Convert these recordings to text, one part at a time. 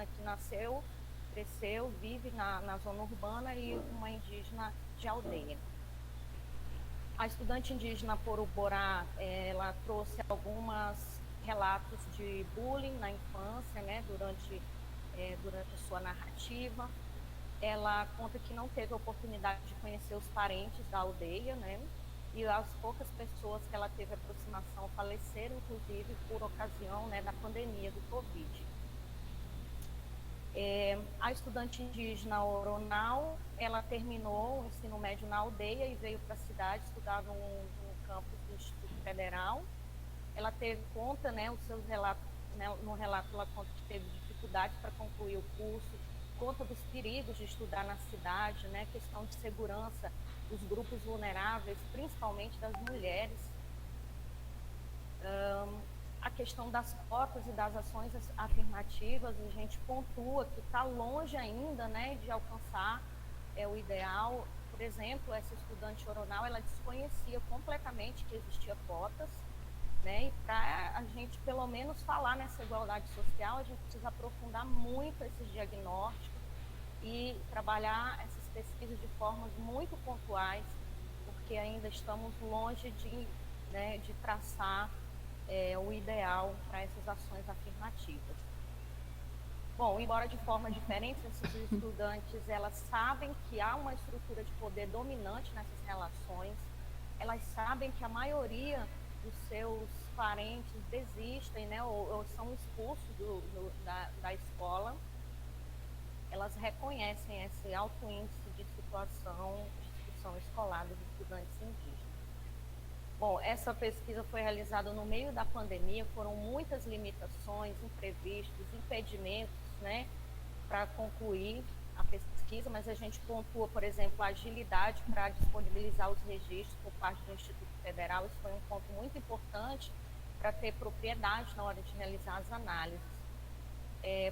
indígena que nasceu, cresceu, vive na zona urbana e uma indígena de aldeia. A estudante indígena Poruborá, ela trouxe alguns relatos de bullying na infância, né, durante a sua narrativa. Ela conta que não teve a oportunidade de conhecer os parentes da aldeia, né, e as poucas pessoas que ela teve aproximação faleceram, inclusive, por ocasião, né, da pandemia do Covid. A estudante indígena Oronal, ela terminou o ensino médio na aldeia e veio para a cidade estudar no campus do Instituto Federal. Ela teve conta, né, os seus relatos, né, no relato ela conta que teve dificuldades para concluir o curso, conta dos perigos de estudar na cidade, né, questão de segurança dos grupos vulneráveis, principalmente das mulheres. A questão das cotas e das ações afirmativas, a gente pontua que está longe ainda, né, de alcançar o ideal. Por exemplo, essa estudante Oronal, ela desconhecia completamente que existia cotas, né, e para a gente, pelo menos, falar nessa igualdade social, a gente precisa aprofundar muito esses diagnósticos e trabalhar essas pesquisas de formas muito pontuais, porque ainda estamos longe de traçar o ideal para essas ações afirmativas. Bom, embora de forma diferente, esses estudantes, elas sabem que há uma estrutura de poder dominante nessas relações, elas sabem que a maioria dos seus parentes desistem, né, ou são expulsos da escola. Elas reconhecem esse alto índice de situação de expulsão escolar dos estudantes indígenas. Bom, essa pesquisa foi realizada no meio da pandemia, foram muitas limitações, imprevistos, impedimentos, né, para concluir a pesquisa, mas a gente pontua, por exemplo, a agilidade para disponibilizar os registros por parte do Instituto Federal. Isso foi um ponto muito importante para ter propriedade na hora de realizar as análises.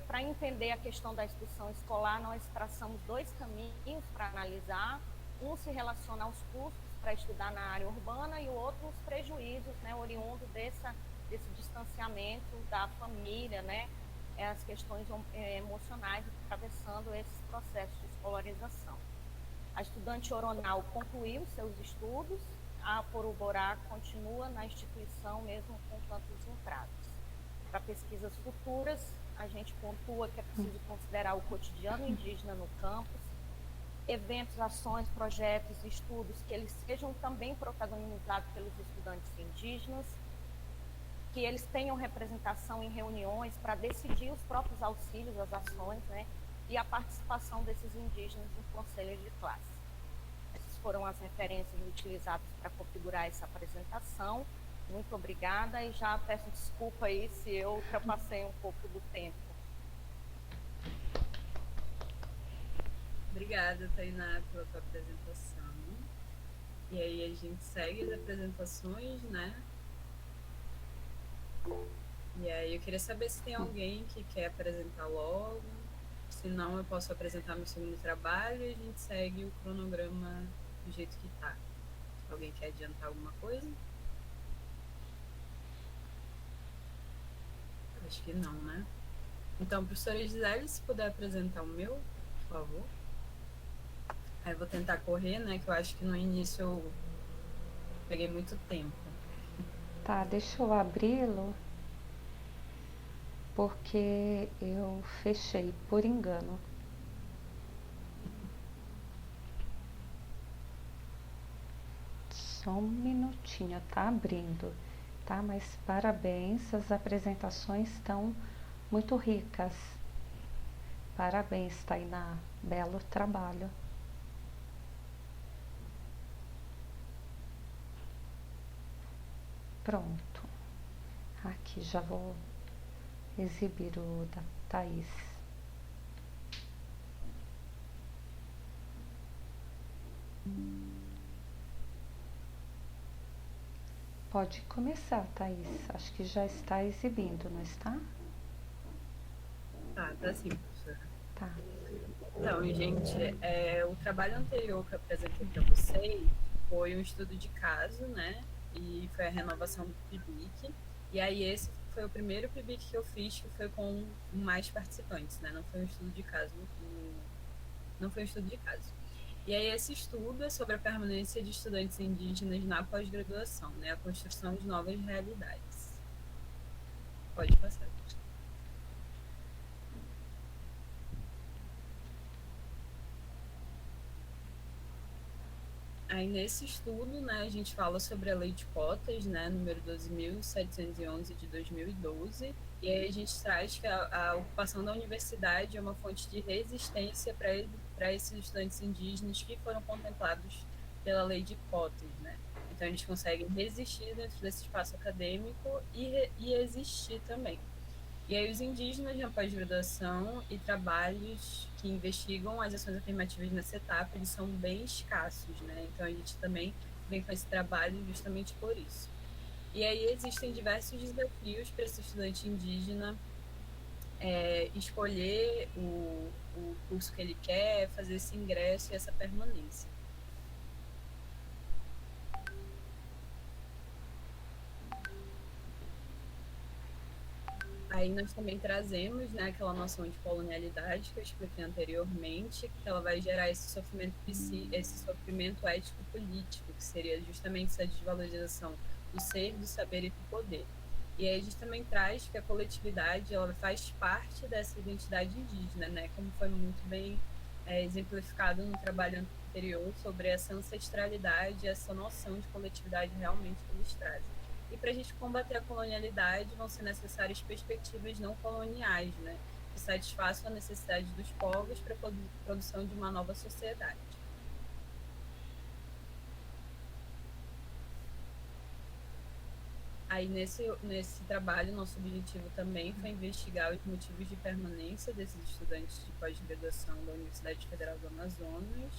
Para entender a questão da expulsão escolar, nós traçamos dois caminhos para analisar. Um se relaciona aos custos para estudar na área urbana e o outro os prejuízos, né, oriundos desse distanciamento da família, né, as questões emocionais atravessando esses processos de escolarização. A estudante Oronal concluiu seus estudos, a Poruborá continua na instituição mesmo com tantos entraves. Para pesquisas futuras, a gente pontua que é preciso considerar o cotidiano indígena no campus, eventos, ações, projetos, estudos, que eles sejam também protagonizados pelos estudantes indígenas, que eles tenham representação em reuniões para decidir os próprios auxílios, as ações, né, e a participação desses indígenas no conselho de classe. Essas foram as referências utilizadas para configurar essa apresentação. Muito obrigada e já peço desculpa aí se eu ultrapassei um pouco do tempo. Obrigada, Tainá, pela tua apresentação. E aí a gente segue as apresentações, né? E aí eu queria saber se tem alguém que quer apresentar logo. Se não, eu posso apresentar meu segundo trabalho e a gente segue o cronograma do jeito que tá. Alguém quer adiantar alguma coisa? Acho que não, né? Então, professora Gisele, se puder apresentar o meu, por favor. Aí eu vou tentar correr, né? Que eu acho que no início eu peguei muito tempo. Tá, deixa eu abri-lo, porque eu fechei por engano. Só um minutinho, tá abrindo, tá? Mas parabéns, as apresentações estão muito ricas. Parabéns, Tainá, belo trabalho. Pronto. Aqui já vou exibir o da Thaís. Pode começar, Thaís. Acho que já está exibindo, não está? Tá sim, professora. Tá. Então, gente, o trabalho anterior que eu apresentei para vocês foi um estudo de caso, né? E foi a renovação do PIBIC. E aí esse foi o primeiro PIBIC que eu fiz, que foi com mais participantes, né? Não foi um estudo de caso, não foi um estudo de caso. E aí esse estudo é sobre a permanência de estudantes indígenas na pós-graduação, né? A construção de novas realidades. Pode passar. Aí nesse estudo, né, a gente fala sobre a lei de cotas, né, número 12.711 de 2012, e aí a gente traz que a ocupação da universidade é uma fonte de resistência para esses estudantes indígenas que foram contemplados pela lei de cotas, né. Então eles conseguem resistir dentro desse espaço acadêmico e existir também. E aí os indígenas na pós-graduação e trabalhos que investigam as ações afirmativas nessa etapa, eles são bem escassos, né? Então a gente também vem com esse trabalho justamente por isso. E aí existem diversos desafios para esse estudante indígena escolher o curso que ele quer, fazer esse ingresso e essa permanência. Aí nós também trazemos, né, aquela noção de colonialidade que eu expliquei anteriormente, que ela vai gerar esse sofrimento ético-político, que seria justamente essa desvalorização do ser, do saber e do poder. E aí a gente também traz que a coletividade ela faz parte dessa identidade indígena, né, como foi muito bem exemplificado no trabalho anterior sobre essa ancestralidade, essa noção de coletividade realmente que eles trazem. E para a gente combater a colonialidade vão ser necessárias perspectivas não coloniais, né, que satisfaçam a necessidade dos povos para a produção de uma nova sociedade. Aí nesse trabalho, nosso objetivo também foi investigar os motivos de permanência desses estudantes de pós-graduação da Universidade Federal do Amazonas.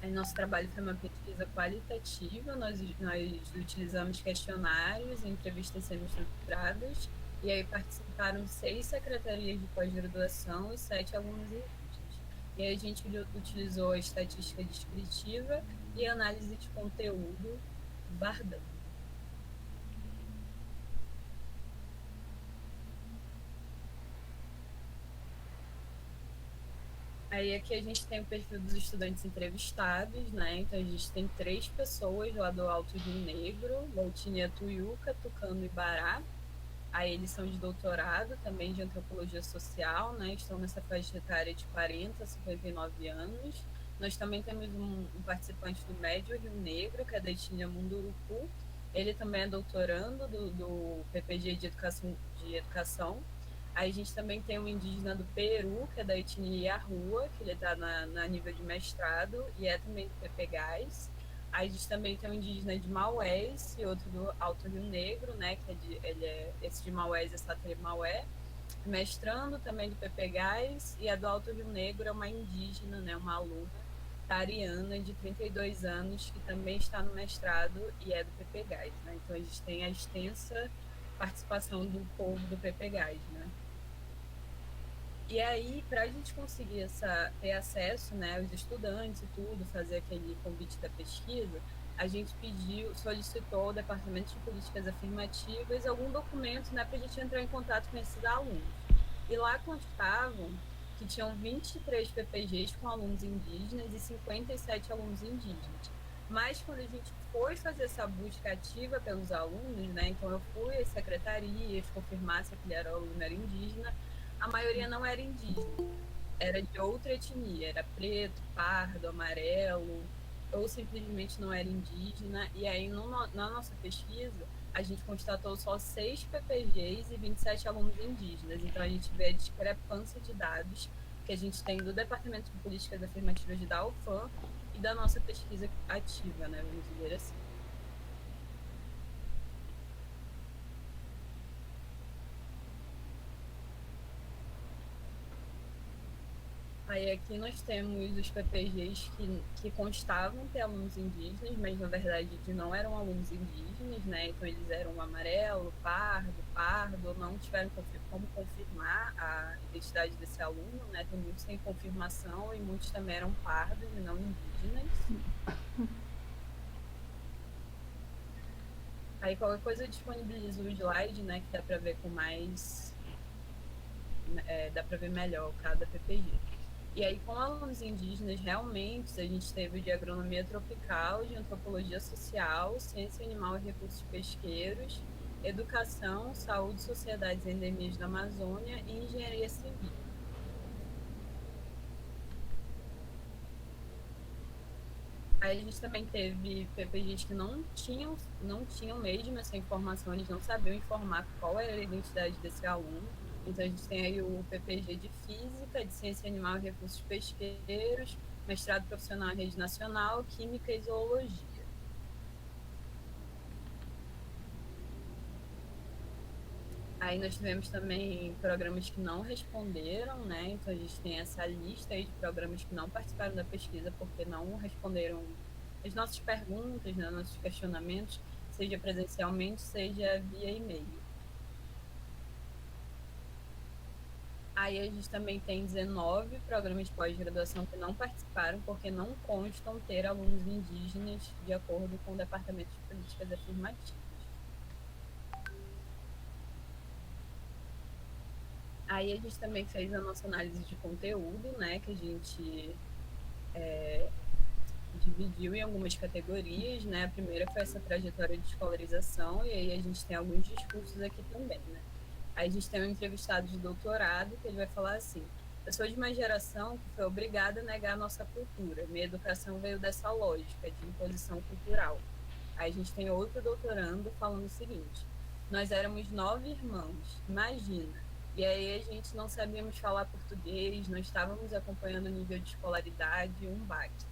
Aí nosso trabalho foi uma pesquisa qualitativa, nós utilizamos questionários, entrevistas semi-estruturadas, e aí participaram 6 secretarias de pós-graduação e 7 alunos indígenas. E aí a gente utilizou a estatística descritiva e análise de conteúdo Bardão. Aí aqui a gente tem o perfil dos estudantes entrevistados, né? Então a gente tem 3 pessoas lá do Alto Rio Negro, Loutinia Tuiuca, Tucano e Bará. Aí eles são de doutorado, também de antropologia social, né? Estão nessa faixa etária de 40 a 59 anos. Nós também temos um participante do Médio Rio Negro, que é da etnia Munduruku. Ele também é doutorando do PPG de Educação. Aí a gente também tem um indígena do Peru, que é da etnia Rua, que ele está na nível de mestrado e é também do PPGás. Aí a gente também tem um indígena de Maués e outro do Alto Rio Negro, né, que esse de Maués é Satri Maué, mestrando também do PPGás, e a do Alto Rio Negro é uma indígena, né, uma aluna tariana de 32 anos, que também está no mestrado e é do PPGás, né? Então a gente tem a extensa participação do povo do PPGás, né? E aí, para a gente conseguir ter acesso, né, aos estudantes e tudo, fazer aquele convite da pesquisa, a gente solicitou ao Departamento de Políticas Afirmativas algum documento, né, para a gente entrar em contato com esses alunos. E lá constavam que tinham 23 PPGs com alunos indígenas e 57 alunos indígenas. Mas quando a gente foi fazer essa busca ativa pelos alunos, né, então eu fui às secretarias confirmar se aquele aluno era indígena, a maioria não era indígena, era de outra etnia, era preto, pardo, amarelo, ou simplesmente não era indígena. E aí, na nossa pesquisa, a gente constatou só 6 PPGs e 27 alunos indígenas. Então, a gente vê a discrepância de dados que a gente tem do Departamento de Políticas Afirmativas da UFAM e da nossa pesquisa ativa, né, vamos dizer assim. Aí aqui nós temos os PPGs que constavam ter alunos indígenas, mas na verdade não eram alunos indígenas, né? Então eles eram amarelo, pardo, não tiveram como confirmar a identidade desse aluno, né? Tem muitos sem confirmação e muitos também eram pardos e não indígenas. Aí qualquer coisa eu disponibilizo o slide, né, que dá para ver com mais, dá para ver melhor cada PPG. E aí, com alunos indígenas, realmente, a gente teve de agronomia tropical, de antropologia social, ciência animal e recursos pesqueiros, educação, saúde, sociedades e endemias da Amazônia e engenharia civil. Aí a gente também teve PPGs que não tinham mesmo essa informação, eles não sabiam informar qual era a identidade desse aluno. Então a gente tem aí o PPG de Física, de Ciência Animal e Recursos Pesqueiros, mestrado profissional em rede nacional, Química e Zoologia. Aí nós tivemos também programas que não responderam, né? Então a gente tem essa lista aí de programas que não participaram da pesquisa porque não responderam as nossas perguntas, né, nossos questionamentos, seja presencialmente, seja via e-mail. Aí a gente também tem 19 programas de pós-graduação que não participaram porque não constam ter alunos indígenas de acordo com o Departamento de Políticas Afirmativas. Aí a gente também fez a nossa análise de conteúdo, né, que a gente dividiu em algumas categorias, né? A primeira foi essa trajetória de escolarização, e aí a gente tem alguns discursos aqui também, né? Aí a gente tem um entrevistado de doutorado, que ele vai falar assim: eu sou de uma geração que foi obrigada a negar a nossa cultura. Minha educação veio dessa lógica de imposição cultural. Aí a gente tem outro doutorando falando o seguinte: nós éramos 9 irmãos, imagina. E aí a gente não sabíamos falar português, não estávamos acompanhando o nível de escolaridade, um baque.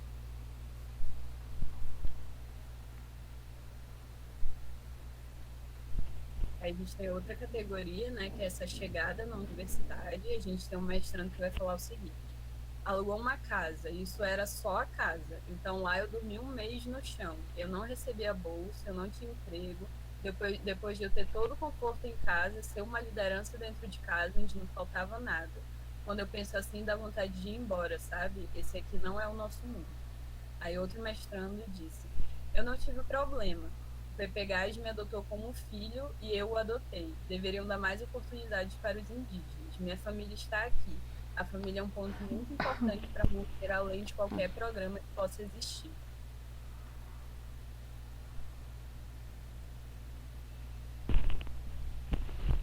Aí a gente tem outra categoria, né, que é essa chegada na universidade. A gente tem um mestrando que vai falar o seguinte: alugou uma casa, isso era só a casa. Então lá eu dormi um mês no chão. Eu não recebia bolsa, eu não tinha emprego. Depois de eu ter todo o conforto em casa, ser uma liderança dentro de casa, onde não faltava nada. Quando eu penso assim, dá vontade de ir embora, sabe? Esse aqui não é o nosso mundo. Aí outro mestrando disse: eu não tive problema. O PPGás me adotou como filho e eu o adotei. Deveriam dar mais oportunidades para os indígenas. Minha família está aqui. A família é um ponto muito importante para manter além de qualquer programa que possa existir.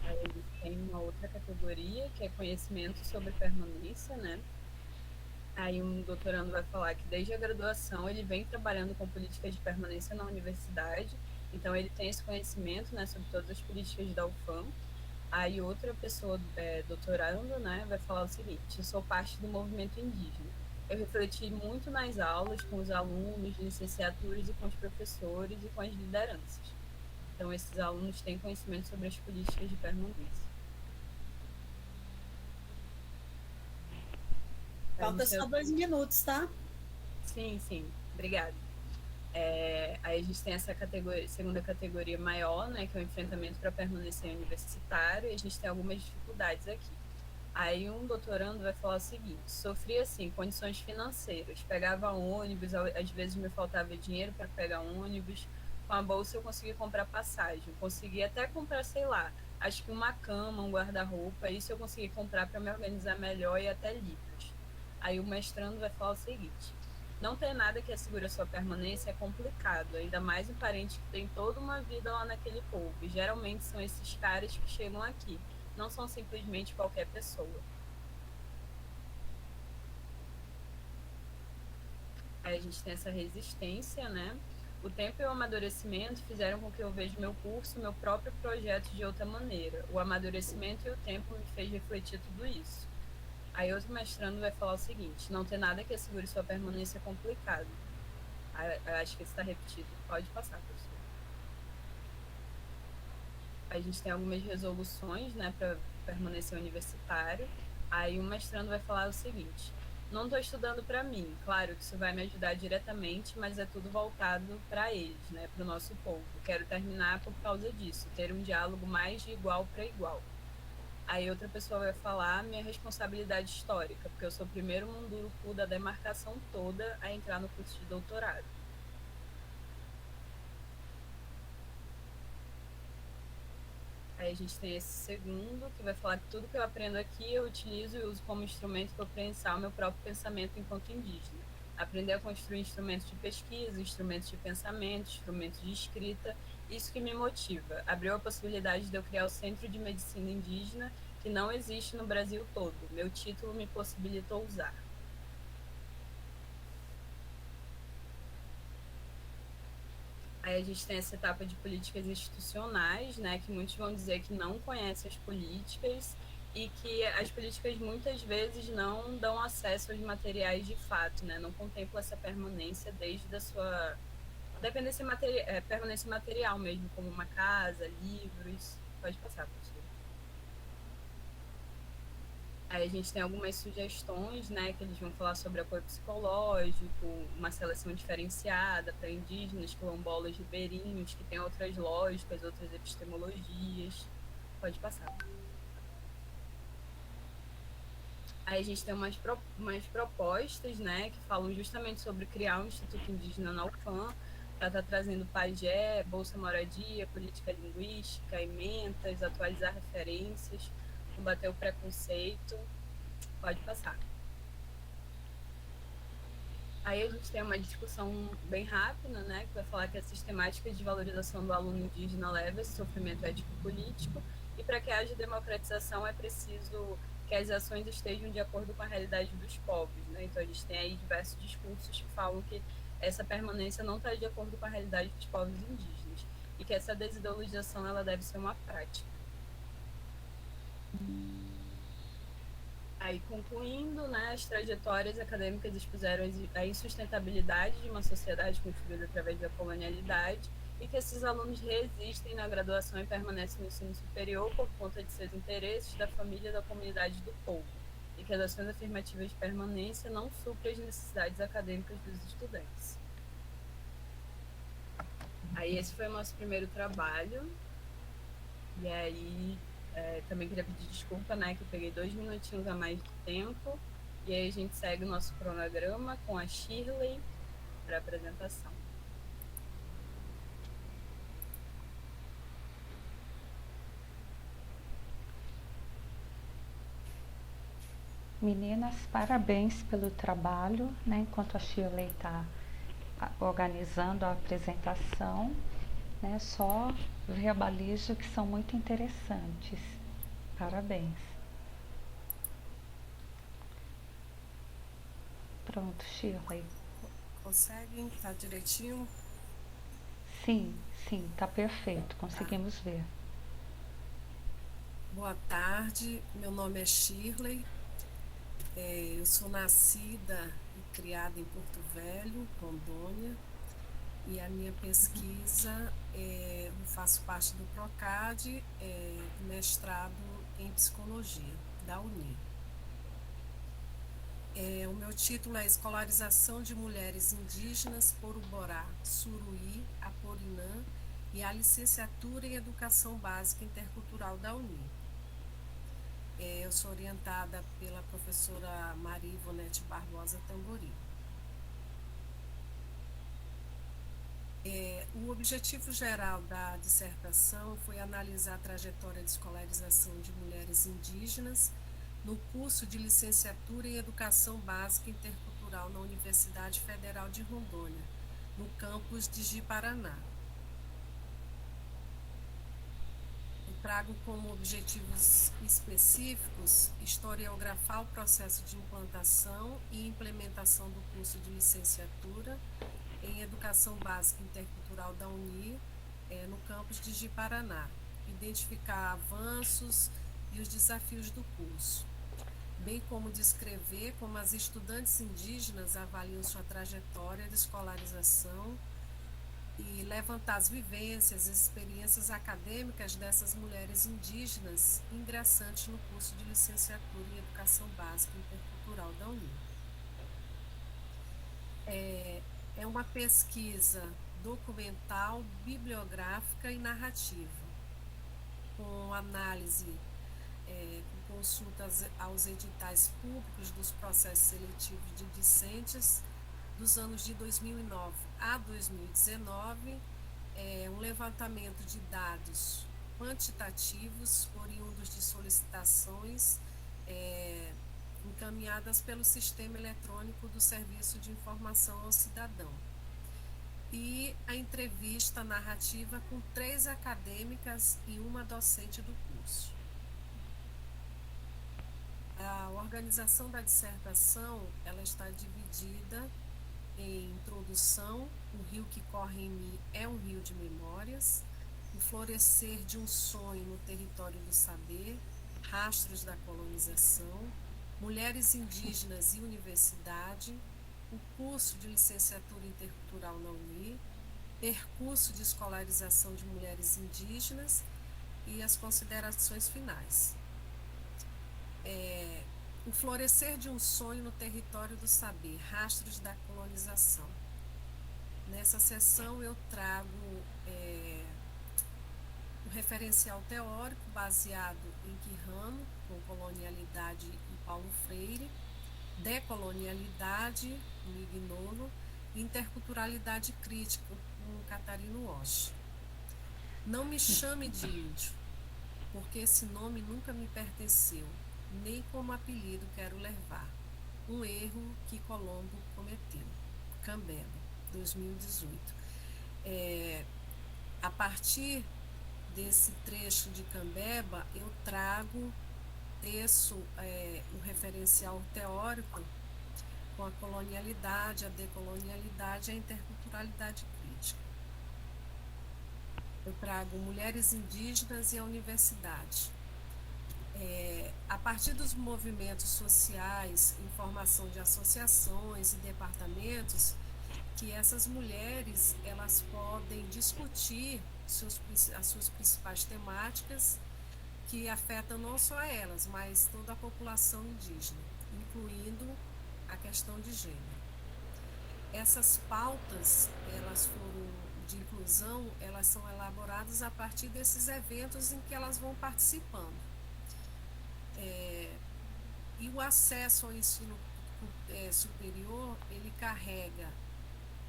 Aí a gente tem uma outra categoria que é conhecimento sobre permanência, né? Aí um doutorando vai falar que desde a graduação ele vem trabalhando com políticas de permanência na universidade, então ele tem esse conhecimento, né, sobre todas as políticas da UFAM. Aí outra pessoa, doutorando, né, vai falar o seguinte: eu sou parte do movimento indígena. Eu refleti muito nas aulas com os alunos de licenciaturas e com os professores e com as lideranças. Então esses alunos têm conhecimento sobre as políticas de permanência. Falta só 2 minutos, tá? Sim, sim. Obrigada. Aí a gente tem essa segunda categoria maior, né, que é o enfrentamento para permanecer universitário, e a gente tem algumas dificuldades aqui. Aí um doutorando vai falar o seguinte: sofri assim, condições financeiras, pegava ônibus, às vezes me faltava dinheiro para pegar ônibus, com a bolsa eu consegui comprar passagem, consegui até comprar, sei lá, acho que uma cama, um guarda-roupa, isso eu consegui comprar para me organizar melhor e até livros. Aí o mestrando vai falar o seguinte: não ter nada que assegure a sua permanência é complicado, ainda mais um parente que tem toda uma vida lá naquele povo. E geralmente são esses caras que chegam aqui, não são simplesmente qualquer pessoa. Aí a gente tem essa resistência, né? O tempo e o amadurecimento fizeram com que eu veja meu curso, meu próprio projeto de outra maneira. O amadurecimento e o tempo me fez refletir tudo isso. Aí outro mestrando vai falar o seguinte: não ter nada que assegure sua permanência é complicado. Acho que isso está repetido. Pode passar, professor. A gente tem algumas resoluções, né, para permanecer universitário. Aí o mestrando vai falar o seguinte: não estou estudando para mim, claro que isso vai me ajudar diretamente, mas é tudo voltado para eles, né, para o nosso povo. Quero terminar por causa disso, ter um diálogo mais de igual para igual. Aí outra pessoa vai falar minha responsabilidade histórica, porque eu sou o primeiro munduruku da demarcação toda a entrar no curso de doutorado. Aí a gente tem esse segundo, que vai falar que tudo que eu aprendo aqui eu utilizo e uso como instrumento para pensar o meu próprio pensamento enquanto indígena. Aprender a construir instrumentos de pesquisa, instrumentos de pensamento, instrumentos de escrita, isso que me motiva. Abriu a possibilidade de eu criar o Centro de Medicina Indígena, que não existe no Brasil todo. Meu título me possibilitou usar. Aí a gente tem essa etapa de políticas institucionais, né, que muitos vão dizer que não conhecem as políticas e que as políticas muitas vezes não dão acesso aos materiais de fato, né, não contemplam essa permanência desde a sua permanência material mesmo, como uma casa, livros. Pode passar, professor. Aí a gente tem algumas sugestões, né, que eles vão falar sobre apoio psicológico, uma seleção diferenciada para indígenas, quilombolas, ribeirinhos, que tem outras lógicas, outras epistemologias. Pode passar. Aí a gente tem umas propostas, né, que falam justamente sobre criar um Instituto Indígena na UFAM, para estar trazendo pajé, bolsa moradia, política linguística, ementas, atualizar referências, combater o preconceito. Pode passar. Aí a gente tem uma discussão bem rápida, né, que vai falar que a sistemática de valorização do aluno indígena leva a esse sofrimento ético-político, e para que haja democratização é preciso que as ações estejam de acordo com a realidade dos povos, né? Então a gente tem aí diversos discursos que falam que essa permanência não está de acordo com a realidade dos povos indígenas e que essa desideologização ela deve ser uma prática. Aí, concluindo, né, as trajetórias acadêmicas expuseram a insustentabilidade de uma sociedade construída através da colonialidade e que esses alunos resistem na graduação e permanecem no ensino superior por conta de seus interesses, da família e da comunidade do povo, e que as ações afirmativas de permanência não suprem as necessidades acadêmicas dos estudantes. Aí esse foi o nosso primeiro trabalho, e aí também queria pedir desculpa, né, que eu peguei 2 minutinhos a mais de tempo, e aí a gente segue o nosso cronograma com a Shirley para a apresentação. Meninas, parabéns pelo trabalho, né, enquanto a Shirley está organizando a apresentação, né, só verbalizo que são muito interessantes. Parabéns. Pronto, Shirley. Conseguem? Tá direitinho? Sim, tá perfeito, conseguimos ver. Boa tarde, meu nome é Shirley, eu sou nascida e criada em Porto Velho, Rondônia, e a minha pesquisa, eu faço parte do PROCAD, mestrado em Psicologia, da UNI. O meu título é Escolarização de Mulheres Indígenas por Uborá, Suruí, Aporinã e a Licenciatura em Educação Básica Intercultural da UNI. Eu sou orientada pela professora Maria Ivonete Barbosa Tamboril. O objetivo geral da dissertação foi analisar a trajetória de escolarização de mulheres indígenas no curso de licenciatura em Educação Básica Intercultural na Universidade Federal de Rondônia, no campus de Ji-Paraná. Eu trago como objetivos específicos historiografar o processo de implantação e implementação do curso de licenciatura em Educação Básica Intercultural da UNI, no campus de Ji-Paraná, identificar avanços e os desafios do curso, bem como descrever como as estudantes indígenas avaliam sua trajetória de escolarização e levantar as vivências e experiências acadêmicas dessas mulheres indígenas ingressantes no curso de licenciatura em Educação Básica Intercultural da UNI. É uma pesquisa documental, bibliográfica e narrativa, com análise, com consultas aos editais públicos dos processos seletivos de discentes dos anos de 2009 a 2019, um levantamento de dados quantitativos oriundos de solicitações encaminhadas pelo Sistema Eletrônico do Serviço de Informação ao Cidadão. E a entrevista narrativa com 3 acadêmicas e uma docente do curso. A organização da dissertação, ela está dividida em introdução, o rio que corre em mim é um rio de memórias, o florescer de um sonho no território do saber, rastros da colonização, mulheres indígenas e universidade, o curso de licenciatura intercultural na UNI, percurso de escolarização de mulheres indígenas e as considerações finais. O florescer de um sonho no território do saber, rastros da colonização. Nessa sessão eu trago o referencial teórico baseado em Quijano, com colonialidade e Paulo Freire, decolonialidade, com Ignolo, e interculturalidade crítica, com Catarino Walsh. Não me chame de índio, porque esse nome nunca me pertenceu, nem como apelido quero levar. Um erro que Colombo cometeu. Cambeba, 2018. A partir desse trecho de Cambeba, eu trago o referencial teórico com a colonialidade, a decolonialidade e a interculturalidade crítica. Eu trago mulheres indígenas e a universidade. A partir dos movimentos sociais, em formação de associações e departamentos, que essas mulheres elas podem discutir as suas principais temáticas que afetam não só elas, mas toda a população indígena, incluindo a questão de gênero. Essas pautas, de inclusão, elas são elaboradas a partir desses eventos em que elas vão participando. E o acesso ao ensino superior, ele carrega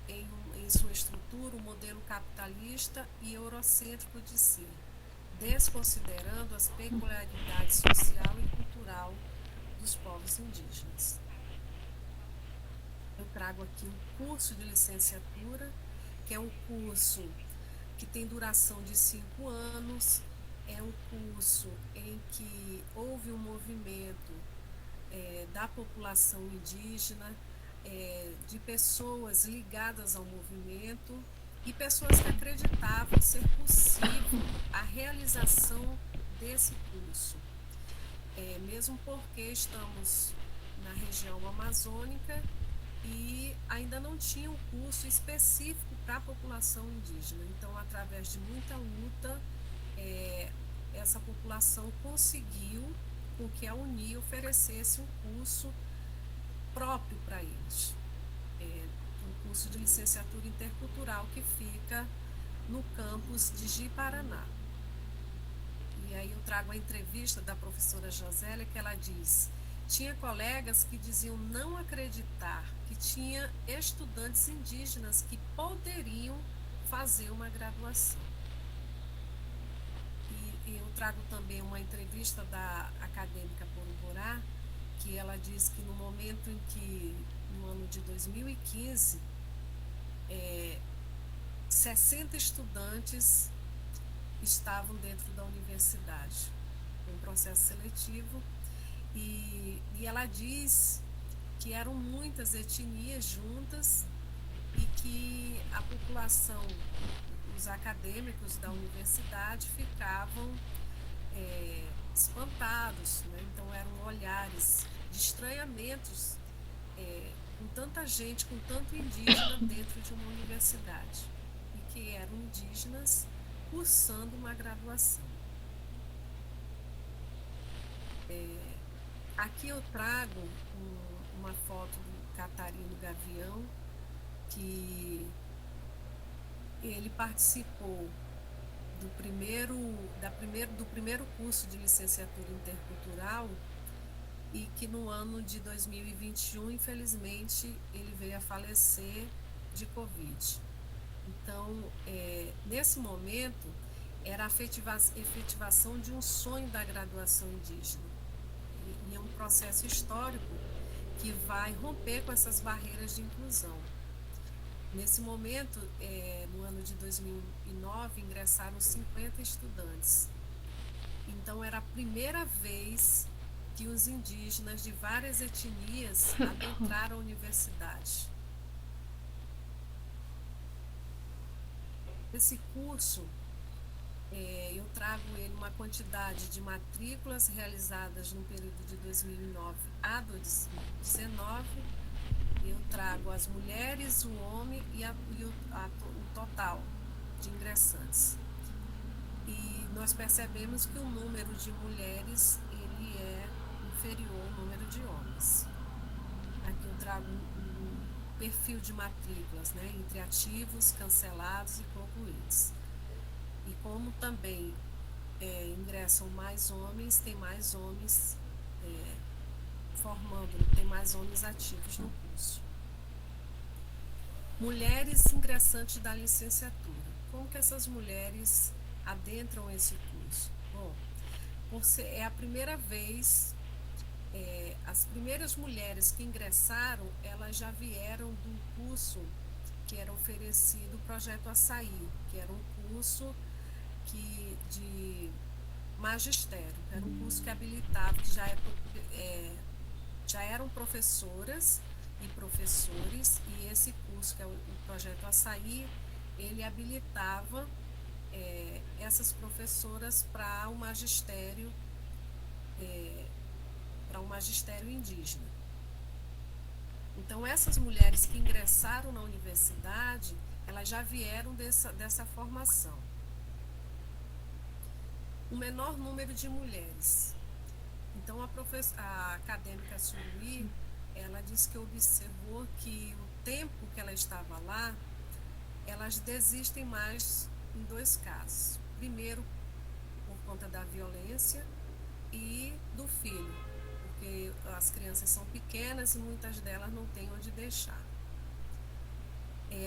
em sua estrutura o modelo capitalista e eurocêntrico de si, desconsiderando as peculiaridades social e cultural dos povos indígenas. Eu trago aqui um curso de licenciatura, que é um curso que tem duração de 5 anos, é um curso em que houve um movimento da população indígena, de pessoas ligadas ao movimento e pessoas que acreditavam ser possível a realização desse curso. Mesmo porque estamos na região amazônica e ainda não tinha um curso específico para a população indígena. Então, através de muita luta, essa população conseguiu com que a UNI oferecesse um curso próprio para eles, um curso de licenciatura intercultural que fica no campus de Ji-Paraná. E aí eu trago a entrevista da professora Josélia, que ela diz: tinha colegas que diziam não acreditar que tinha estudantes indígenas que poderiam fazer uma graduação. E eu trago também uma entrevista da acadêmica Poruborá, que ela diz que no momento em que, no ano de 2015, 60 estudantes estavam dentro da universidade, um processo seletivo, e ela diz que eram muitas etnias juntas e que a população, os acadêmicos da universidade ficavam espantados, né? Então eram olhares de estranhamentos com tanta gente, com tanto indígena dentro de uma universidade, e que eram indígenas cursando uma graduação. Aqui eu trago uma foto do Catarino Gavião, que ele participou do primeiro curso de licenciatura intercultural e que no ano de 2021, infelizmente, ele veio a falecer de Covid. Então, nesse momento, era a efetivação de um sonho da graduação indígena. E é um processo histórico que vai romper com essas barreiras de inclusão. Nesse momento, no ano de 2009, ingressaram 50 estudantes. Então, era a primeira vez que os indígenas de várias etnias adentraram a universidade. Esse curso, eu trago ele uma quantidade de matrículas realizadas no período de 2009 a 2019. Eu trago as mulheres, o homem e o total de ingressantes. E nós percebemos que o número de mulheres ele é inferior ao número de homens. Aqui eu trago um perfil de matrículas, né, entre ativos, cancelados e concluídos. E como também ingressam mais homens, tem mais homens tem mais homens ativos no curso. Mulheres ingressantes da licenciatura. Como que essas mulheres adentram esse curso? Bom, é a primeira vez, as primeiras mulheres que ingressaram, elas já vieram do curso que era oferecido, o Projeto Açaí, que era um curso de magistério, era um curso que habilitava, que já eram professoras e professores, e esse curso, que é o Projeto Açaí, ele habilitava essas professoras para o magistério indígena. Então, essas mulheres que ingressaram na universidade, elas já vieram dessa formação. O menor número de mulheres. Então, a acadêmica Suruí, ela disse que observou que o tempo que ela estava lá, elas desistem mais em 2 casos. Primeiro, por conta da violência e do filho, porque as crianças são pequenas e muitas delas não têm onde deixar.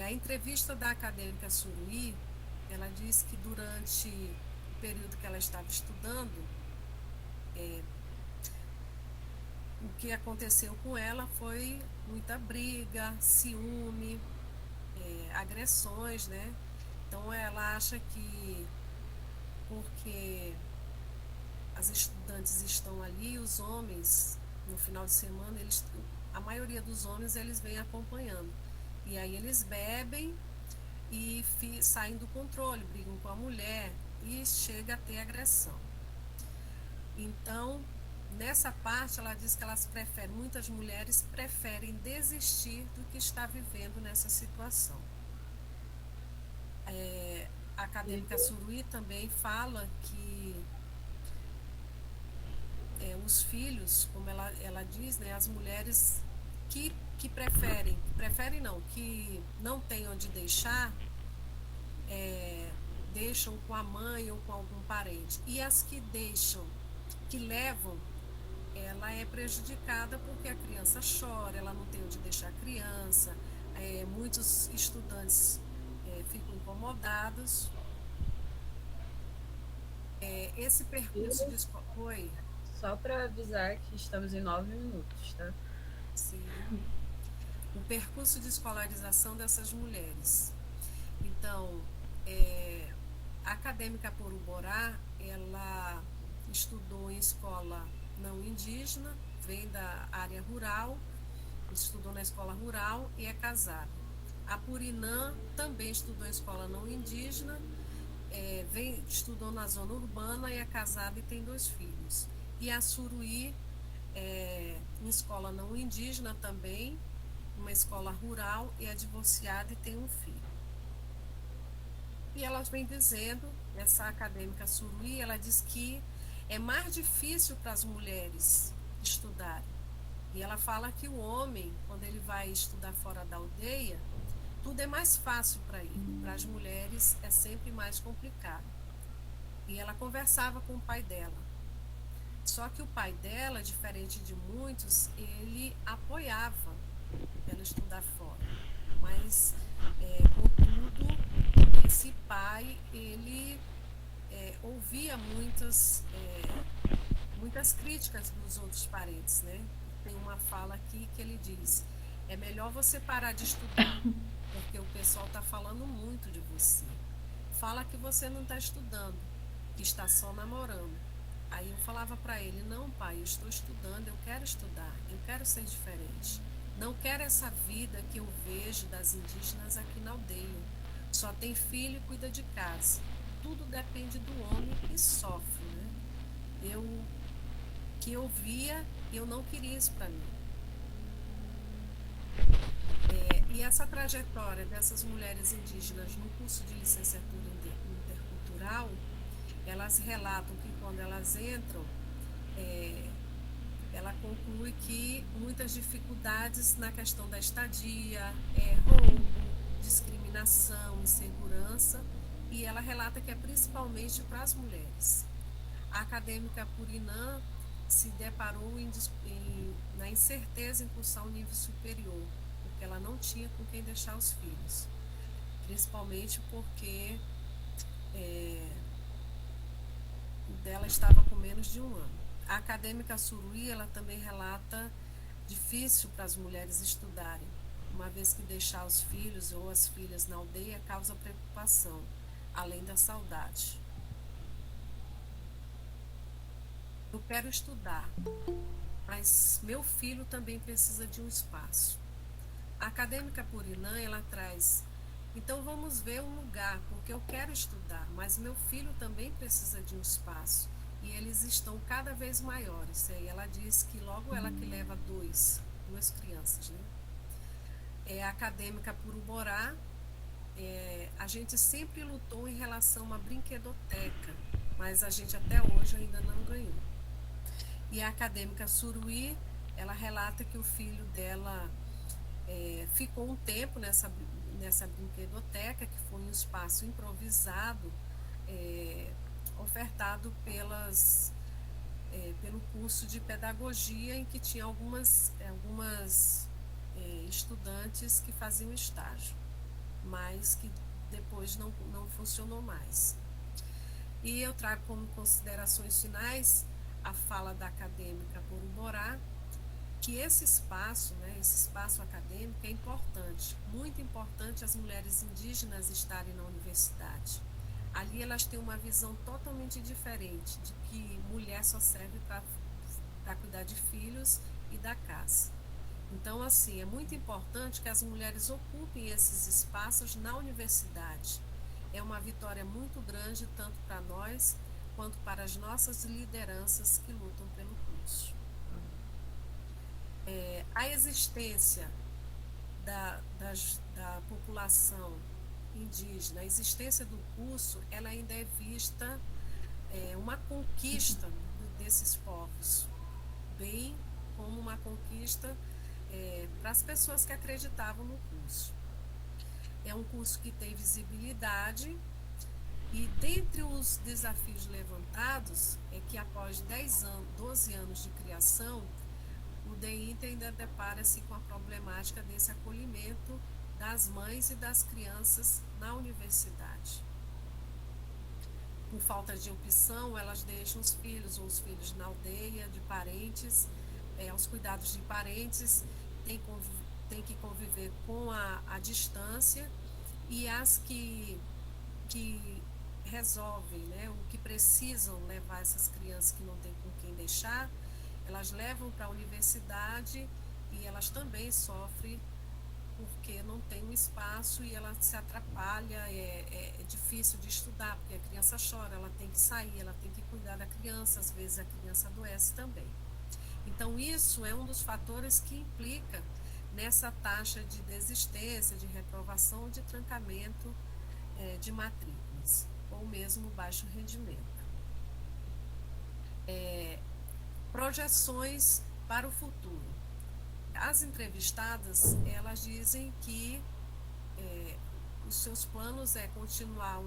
A entrevista da acadêmica Suruí, ela disse que durante o período que ela estava estudando, o que aconteceu com ela foi muita briga, ciúme, agressões, né? Então, ela acha que porque as estudantes estão ali, os homens, no final de semana, a maioria dos homens, eles vêm acompanhando. E aí eles bebem e saem do controle, brigam com a mulher e chega a ter agressão. Então, nessa parte, ela diz que muitas mulheres preferem desistir do que estar vivendo nessa situação. A acadêmica Suruí também fala que os filhos, como ela diz, né, as mulheres que não têm onde deixar, deixam com a mãe ou com algum parente. E as que deixam, que levam, ela é prejudicada porque a criança chora, ela não tem onde deixar a criança, muitos estudantes ficam incomodados. Esse percurso de escola... Oi? Só para avisar que estamos em 9 minutos, tá? Sim. O percurso de escolarização dessas mulheres. Então, a acadêmica Poruborá, ela estudou em escola não indígena, vem da área rural, estudou na escola rural e é casada. A Purinã também estudou em escola não indígena, estudou na zona urbana e é casada e tem 2 filhos. E a Suruí, em escola não indígena também, uma escola rural, e é divorciada e tem um filho. E ela vem dizendo, essa acadêmica Suruí, ela diz que é mais difícil para as mulheres estudarem. E ela fala que o homem, quando ele vai estudar fora da aldeia, tudo é mais fácil para ele. Para as mulheres é sempre mais complicado. E ela conversava com o pai dela. Só que o pai dela, diferente de muitos, ele apoiava ela estudar fora. Mas, contudo, esse pai, ele ouvia muitas críticas dos outros parentes, né? Tem uma fala aqui que ele diz: é melhor você parar de estudar, porque o pessoal está falando muito de você. Fala que você não está estudando, que está só namorando. Aí eu falava para ele: não, pai, eu estou estudando, eu quero estudar, eu quero ser diferente. Não quero essa vida que eu vejo das indígenas aqui na aldeia. Só tem filho e cuida de casa. Tudo depende do homem e sofre, né? Eu via, eu não queria isso para mim. E essa trajetória dessas mulheres indígenas no curso de licenciatura intercultural, elas relatam que quando elas entram, ela conclui que muitas dificuldades na questão da estadia, roubo, discriminação, insegurança, e ela relata que é principalmente para as mulheres. A acadêmica Purinã se deparou na incerteza em cursar um nível superior, porque ela não tinha com quem deixar os filhos, principalmente porque dela estava com menos de 1 ano. A acadêmica Suruí, ela também relata difícil para as mulheres estudarem, uma vez que deixar os filhos ou as filhas na aldeia causa preocupação, além da saudade. Eu quero estudar, mas meu filho também precisa de um espaço. A acadêmica Purinã, ela traz: então vamos ver um lugar, porque eu quero estudar, mas meu filho também precisa de um espaço. E eles estão cada vez maiores. E ela diz que logo ela que leva duas crianças, né? A acadêmica Puruborá, a gente sempre lutou em relação a uma brinquedoteca, mas a gente até hoje ainda não ganhou. E a acadêmica Suruí, ela relata que o filho dela ficou um tempo nessa brinquedoteca, que foi um espaço improvisado, ofertado pelo curso de pedagogia, em que tinha algumas estudantes que faziam estágio, mas que depois não funcionou mais. E eu trago como considerações finais a fala da acadêmica Poruborá, que esse espaço acadêmico é importante, muito importante as mulheres indígenas estarem na universidade. Ali elas têm uma visão totalmente diferente, de que mulher só serve para cuidar de filhos e da casa. Então, assim, é muito importante que as mulheres ocupem esses espaços na universidade. É uma vitória muito grande, tanto para nós, quanto para as nossas lideranças que lutam pelo curso. A existência da população indígena, a existência do curso, ela ainda é vista uma conquista desses povos, bem como uma conquista para as pessoas que acreditavam no curso. É um curso que tem visibilidade, e dentre os desafios levantados é que após 12 anos de criação, o DEINTE ainda depara-se com a problemática desse acolhimento das mães e das crianças na universidade. Por falta de opção, elas deixam os filhos ou os filhos na aldeia, de parentes, aos cuidados de parentes, tem que conviver com a distância, e as que resolvem, né, o que precisam levar essas crianças que não tem com quem deixar, elas levam para a universidade, e elas também sofrem porque não tem um espaço e ela se atrapalha, é difícil de estudar, porque a criança chora, ela tem que sair, ela tem que cuidar da criança, às vezes a criança adoece também. Então isso é um dos fatores que implica nessa taxa de desistência, de reprovação, de trancamento de matrículas, ou mesmo baixo rendimento. Projeções para o futuro. As entrevistadas, elas dizem que os seus planos é continuar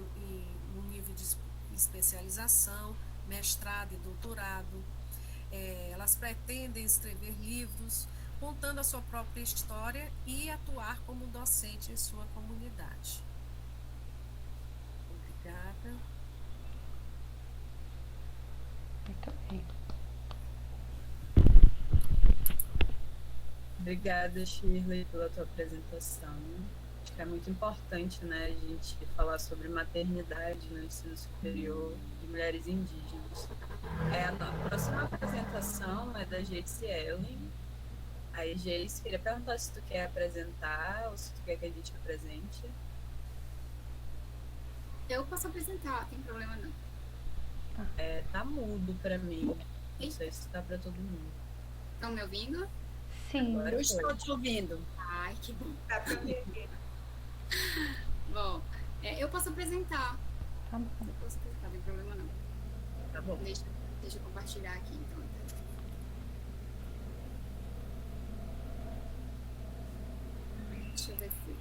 no nível de especialização, mestrado e doutorado. Elas pretendem escrever livros, contando a sua própria história e atuar como docente em sua comunidade. Obrigada. Muito bem. Obrigada, Shirley, pela tua apresentação. Acho que é muito importante, né, a gente falar sobre maternidade no ensino superior de mulheres indígenas. A próxima apresentação é da Geice Ellen. Aí, Geice, queria perguntar se tu quer apresentar ou se tu quer que a gente apresente. Eu posso apresentar, tem problema não. Tá mudo para mim. Não sei se tá para todo mundo. Estão me ouvindo? Sim. Agora Eu estou te ouvindo. Ai, que bom. Tá pra mim aqui. Bom, eu posso apresentar. Tá bom. Eu posso apresentar, não tem problema não. Tá bom. Deixa eu compartilhar aqui então. Deixa eu ver se...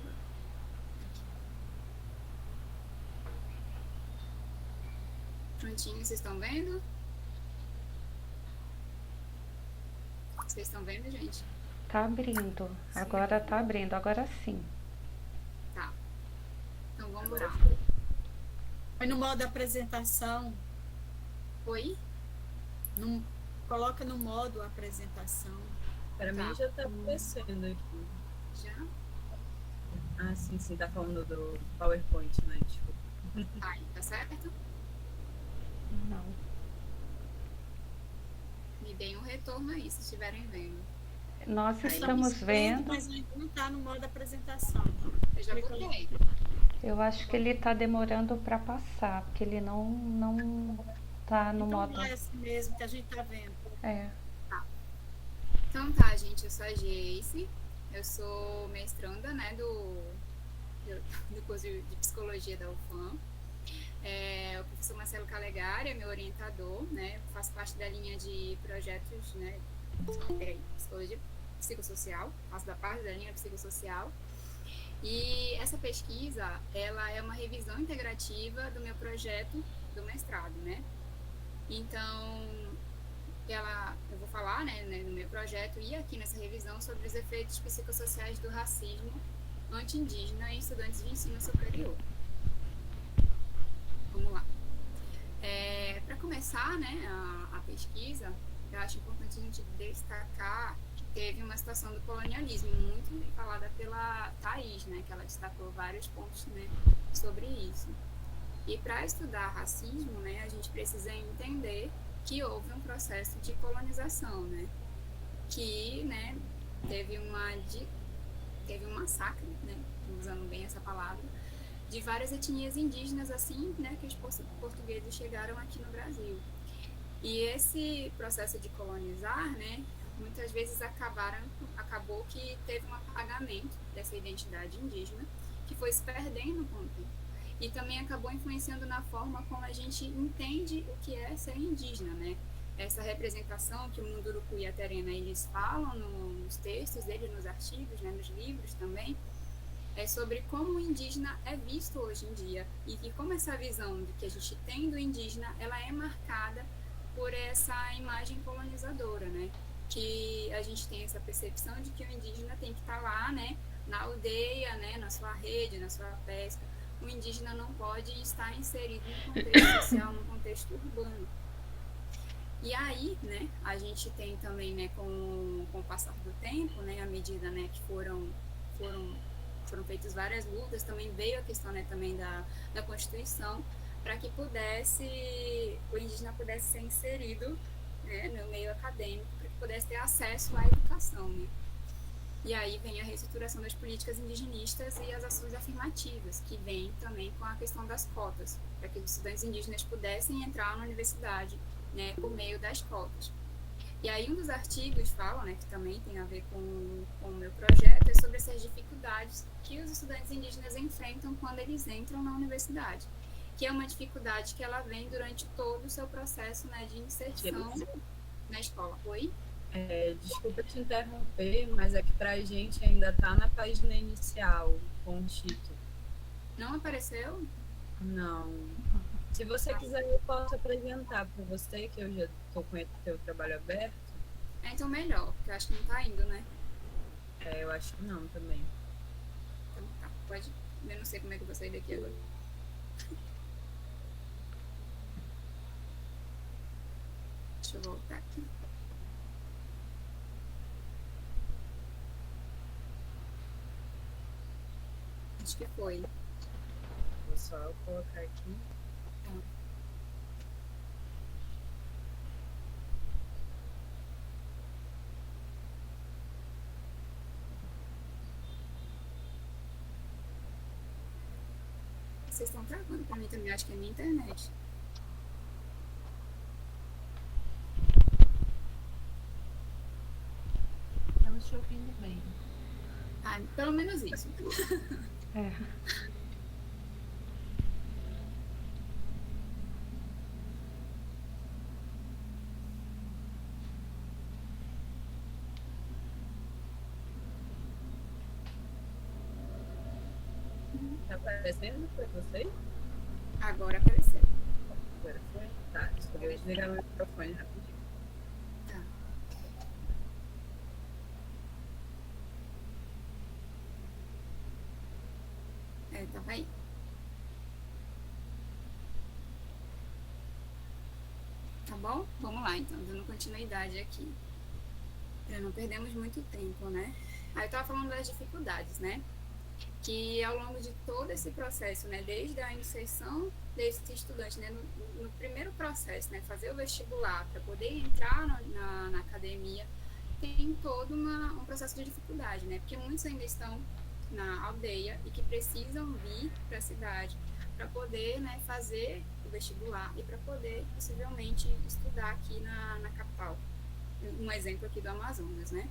Prontinho, vocês estão vendo? Vocês estão vendo, gente? Tá abrindo. Agora tá abrindo. Agora sim. Tá. Então vamos lá. Foi no modo apresentação. Oi? Coloca no modo apresentação. Para Tá. mim já tá acontecendo aqui. Já? Ah, sim, tá falando do PowerPoint, né? Desculpa. Aí, tá certo? Não. Me deem um retorno aí, se estiverem vendo. Nós Aí, estamos vendo. Mas ainda não está no modo apresentação. Eu já botei. Eu acho que ele tá demorando para passar, porque ele não tá no Então modo. é assim mesmo que a gente está vendo. É. Então tá, gente, eu sou a Geice, eu sou mestranda, né, do curso de psicologia da UFAM. O professor Marcelo Calegari é meu orientador, né, eu faço parte da linha de projetos, né, psicologia psicossocial, faço da parte da linha psicossocial. E essa pesquisa, ela é uma revisão integrativa do meu projeto do mestrado, né. Então, eu vou falar, né, no meu projeto e aqui nessa revisão sobre os efeitos psicossociais do racismo anti-indígena em estudantes de ensino superior. Vamos lá. Para começar, né, a pesquisa, eu acho importante a gente destacar que teve uma situação do colonialismo muito bem falada pela Thaís, né, que ela destacou vários pontos, né, sobre isso. E para estudar racismo, né, a gente precisa entender que houve um processo de colonização, né, que, né, teve um massacre, né, usando bem essa palavra, de várias etnias indígenas, assim, né, que os portugueses chegaram aqui no Brasil. E esse processo de colonizar, né, muitas vezes acabou que teve um apagamento dessa identidade indígena, que foi se perdendo com o tempo. E também acabou influenciando na forma como a gente entende o que é ser indígena, né? Essa representação que o Munduruku e a Terena, eles falam nos textos deles, nos artigos, né, nos livros também, é sobre como o indígena é visto hoje em dia e como essa visão de que a gente tem do indígena, ela é marcada por essa imagem colonizadora, né? Que a gente tem essa percepção de que o indígena tem que estar lá, né, na aldeia, né, na sua rede, na sua pesca. O indígena não pode estar inserido no contexto social, no contexto urbano. E aí, né, a gente tem também, né, com o passar do tempo, né, à medida, né, que foram feitas várias lutas, também veio a questão, né, também da Constituição, para que o indígena pudesse ser inserido, né, no meio acadêmico, para que pudesse ter acesso à educação, né. E aí vem a reestruturação das políticas indigenistas e as ações afirmativas, que vem também com a questão das cotas, para que os estudantes indígenas pudessem entrar na universidade, né, por meio das cotas. E aí um dos artigos fala, né, que também tem a ver com o meu projeto, é sobre essas dificuldades que os estudantes indígenas enfrentam quando eles entram na universidade, que é uma dificuldade que ela vem durante todo o seu processo, né, de inserção na escola. Oi? Desculpa te interromper, mas é que pra gente ainda tá na página inicial com o título. Não apareceu? Não. Se você quiser, eu posso apresentar para você, que eu já estou com o teu trabalho aberto. Então melhor, porque eu acho que não tá indo, né? Eu acho que não também. Então tá, pode. Eu não sei como é que eu vou sair daqui agora. Deixa eu voltar aqui. Acho que foi. Vou só colocar aqui. Tá. Vocês estão travando para mim também, acho que é a minha internet. Estamos te ouvindo bem. Ah, pelo menos isso. É. Tá aparecendo para vocês? Agora apareceu. Agora foi? Tá, só vou desligar meu microfone rapidinho. Tá. Tava aí. Tá bom? Vamos lá, então, dando continuidade aqui. Para não perdermos muito tempo, né? Aí eu tava falando das dificuldades, né? Que ao longo de todo esse processo, né, desde a inserção desse estudante, né, no primeiro processo, né, fazer o vestibular para poder entrar na academia, tem todo um processo de dificuldade, né, porque muitos ainda estão na aldeia e que precisam vir para a cidade para poder, né, fazer o vestibular e para poder possivelmente estudar aqui na capital. Um exemplo aqui do Amazonas, né?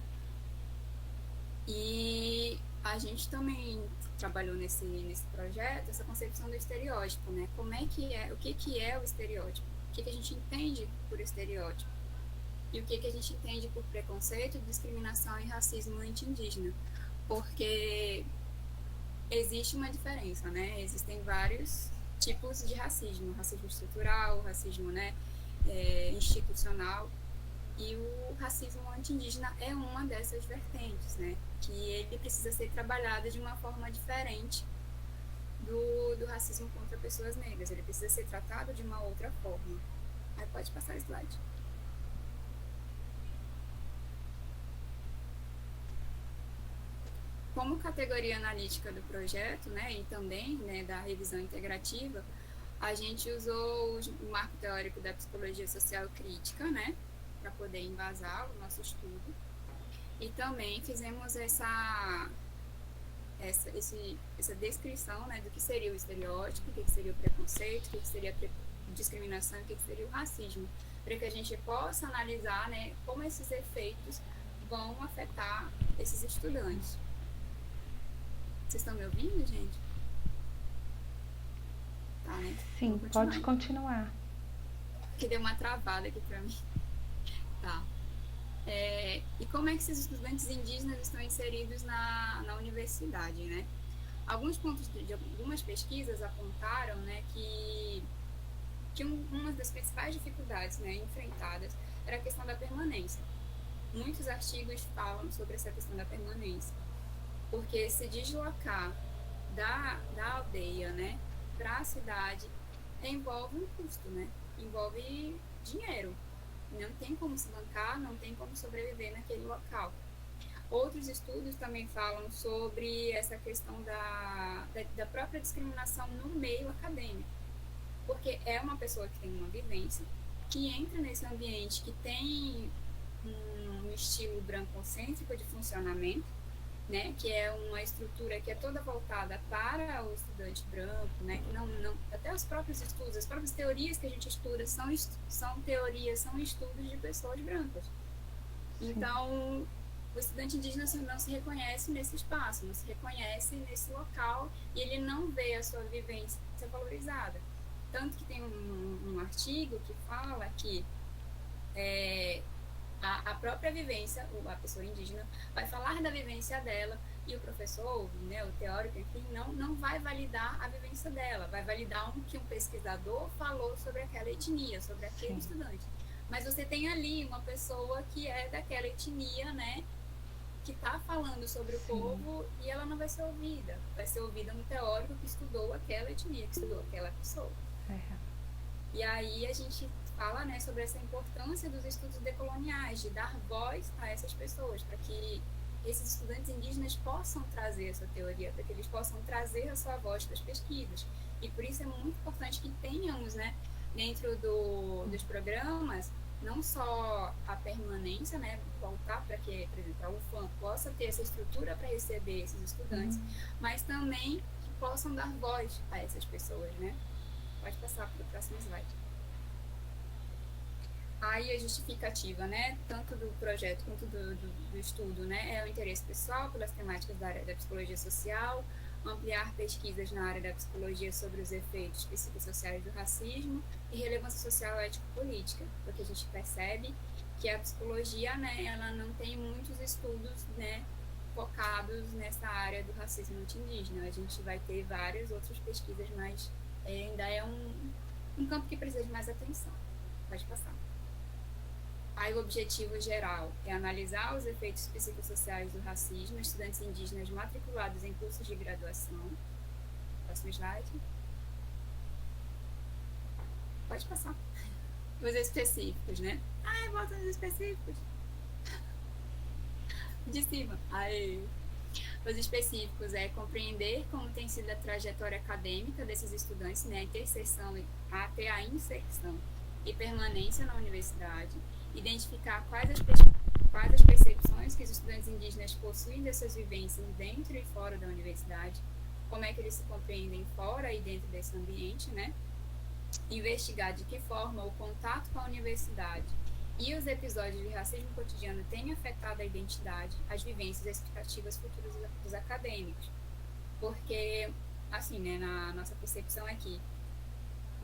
E a gente também trabalhou nesse projeto essa concepção do estereótipo, né? Como é que é, o que é o estereótipo? O que a gente entende por estereótipo? E o que a gente entende por preconceito, discriminação e racismo anti-indígena? Porque existe uma diferença, né? Existem vários tipos de racismo: racismo estrutural, racismo, né, institucional. E o racismo anti-indígena é uma dessas vertentes, né? Que ele precisa ser trabalhado de uma forma diferente do racismo contra pessoas negras. Ele precisa ser tratado de uma outra forma. Aí pode passar o slide. Como categoria analítica do projeto, né, e também, né, da revisão integrativa, a gente usou o marco teórico da psicologia social crítica, né, para poder embasar o nosso estudo. E também fizemos essa descrição, né, do que seria o estereótipo, o que seria o preconceito, o que seria a discriminação e o que seria o racismo, para que a gente possa analisar, né, como esses efeitos vão afetar esses estudantes. Vocês estão me ouvindo, gente? Tá, né? Sim, pode continuar. Que deu uma travada aqui para mim. Tá. E como é que esses estudantes indígenas estão inseridos na universidade, né? Alguns pontos de algumas pesquisas apontaram, né, que uma das principais dificuldades, né, enfrentadas era a questão da permanência. Muitos artigos falam sobre essa questão da permanência, porque se deslocar da aldeia, né, para a cidade envolve um custo, né? Envolve dinheiro. Não tem como se bancar, não tem como sobreviver naquele local. Outros estudos também falam sobre essa questão da própria discriminação no meio acadêmico, porque é uma pessoa que tem uma vivência, que entra nesse ambiente que tem um estilo brancocêntrico de funcionamento, né, que é uma estrutura que é toda voltada para o estudante branco, né, que não até os próprios estudos, as próprias teorias que a gente estuda são estudos de pessoas brancas. Sim. Então, o estudante indígena não se reconhece nesse espaço, não se reconhece nesse local e ele não vê a sua vivência valorizada. Tanto que tem um artigo que fala que a própria vivência, a pessoa indígena vai falar da vivência dela e o professor, né, o teórico, enfim, não vai validar a vivência dela, vai validar que um pesquisador falou sobre aquela etnia, sobre aquele estudante. Mas você tem ali uma pessoa que é daquela etnia, né, que está falando sobre o povo e ela não vai ser ouvida. Vai ser ouvida um teórico que estudou aquela etnia, que estudou aquela pessoa. E aí a gente fala, né, sobre essa importância dos estudos decoloniais, de dar voz a essas pessoas, para que esses estudantes indígenas possam trazer a sua teoria, para que eles possam trazer a sua voz para as pesquisas. E por isso é muito importante que tenhamos, né, dentro dos programas, não só a permanência, né, voltar para que, por exemplo, a UFAM possa ter essa estrutura para receber esses estudantes, mas também que possam dar voz a essas pessoas, né? Pode passar para o próximo slide. Aí a justificativa, né, tanto do projeto quanto do estudo, né, é o interesse pessoal pelas temáticas da área da psicologia social, ampliar pesquisas na área da psicologia sobre os efeitos psicossociais do racismo e relevância social ético-política, porque a gente percebe que a psicologia, né, ela não tem muitos estudos, né, focados nessa área do racismo anti-indígena. A gente vai ter várias outras pesquisas, mas ainda é um campo que precisa de mais atenção. Pode passar. Aí o objetivo geral é analisar os efeitos psicossociais do racismo em estudantes indígenas matriculados em cursos de graduação. Próximo slide. Pode passar. Os específicos, né? Ai, volta nos específicos. De cima. Aí. Os específicos é compreender como tem sido a trajetória acadêmica desses estudantes, né? A interseção até a inserção e permanência na universidade. Identificar quais as percepções que os estudantes indígenas possuem dessas vivências dentro e fora da universidade, como é que eles se compreendem fora e dentro desse ambiente, né? Investigar de que forma o contato com a universidade e os episódios de racismo cotidiano têm afetado a identidade, as vivências e as expectativas futuras dos acadêmicos. Porque, assim, né, na nossa percepção é que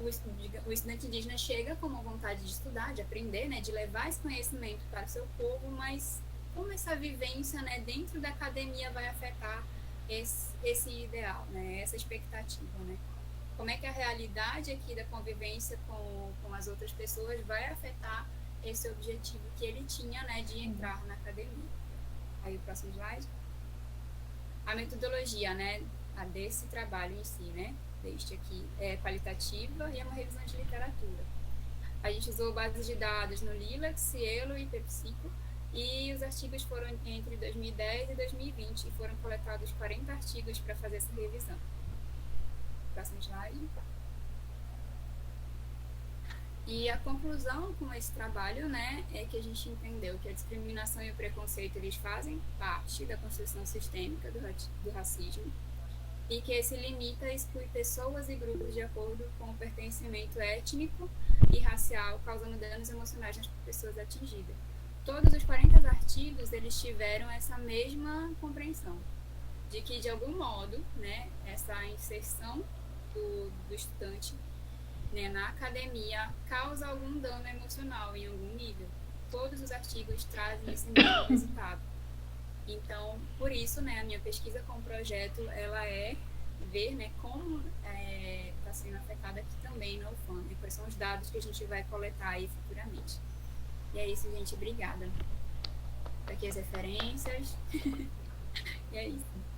o estudante indígena chega com uma vontade de estudar, de aprender, né, de levar esse conhecimento para o seu povo, mas como essa vivência, né, dentro da academia vai afetar esse ideal, né, essa expectativa, né? Como é que a realidade aqui da convivência com as outras pessoas vai afetar esse objetivo que ele tinha, né, de entrar na academia. Aí o próximo slide. A metodologia, né, desse trabalho em si, né, deste aqui, é qualitativa e é uma revisão de literatura. A gente usou bases de dados no Lilac, Cielo e PepsiCo, e os artigos foram entre 2010 e 2020, e foram coletados 40 artigos para fazer essa revisão. Próximo slide. E a conclusão com esse trabalho, né, é que a gente entendeu que a discriminação e o preconceito, eles fazem parte da construção sistêmica do racismo, e que esse limita e exclui pessoas e grupos de acordo com o pertencimento étnico e racial, causando danos emocionais nas pessoas atingidas. Todos os 40 artigos, eles tiveram essa mesma compreensão, de que, de algum modo, né, essa inserção do estudante, né, na academia causa algum dano emocional em algum nível. Todos os artigos trazem esse mesmo resultado. Então, por isso, né, a minha pesquisa com o projeto, ela é ver, né, como está sendo afetada aqui também na UFAM, e quais são os dados que a gente vai coletar aí futuramente. E é isso, gente. Obrigada. Aqui as referências. E é isso.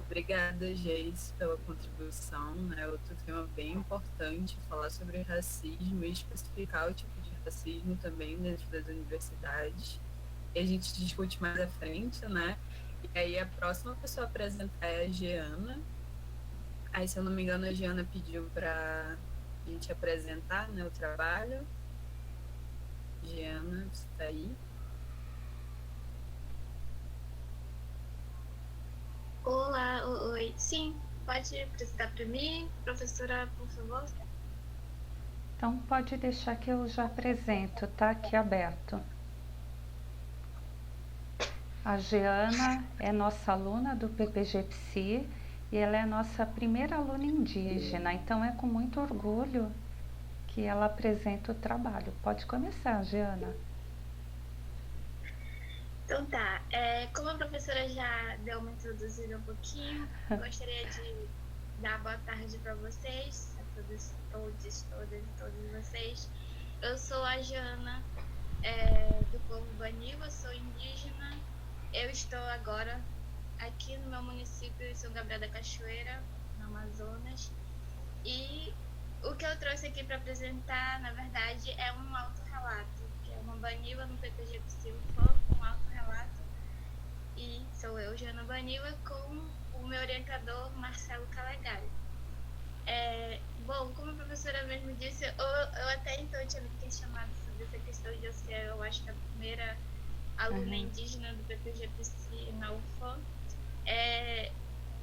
Obrigada, Geis, pela contribuição, né? Outro tema bem importante, falar sobre racismo e especificar o tipo de racismo também dentro das universidades. E a gente discute mais à frente, né? E aí a próxima pessoa a apresentar é a Giana. Aí, se eu não me engano, a Giana pediu para a gente apresentar, né, o trabalho. Giana, você está aí? Olá, oi. Sim, pode apresentar para mim, professora, por favor? Então, pode deixar que eu já apresento, tá? Aqui aberto. A Giana é nossa aluna do PPG Psi e ela é a nossa primeira aluna indígena, então é com muito orgulho que ela apresenta o trabalho. Pode começar, Giana. Então tá, como a professora já deu uma introduzida um pouquinho, gostaria de dar boa tarde para vocês, a todos, todas e todos vocês. Eu sou a Giana, do povo Banil, eu sou indígena eu estou agora aqui no meu município de São Gabriel da Cachoeira, no Amazonas, e o que eu trouxe aqui para apresentar, na verdade, é um autorrelato, que é uma Baniwa no PPG Psilfan, um autorrelato, e sou eu, Jana Baniwa, com o meu orientador, Marcelo Calegari. Bom, como a professora mesmo disse, eu até então tinha me questionado sobre essa questão de eu ser, eu acho que a primeira aluna indígena do PPG-PC na UFAM.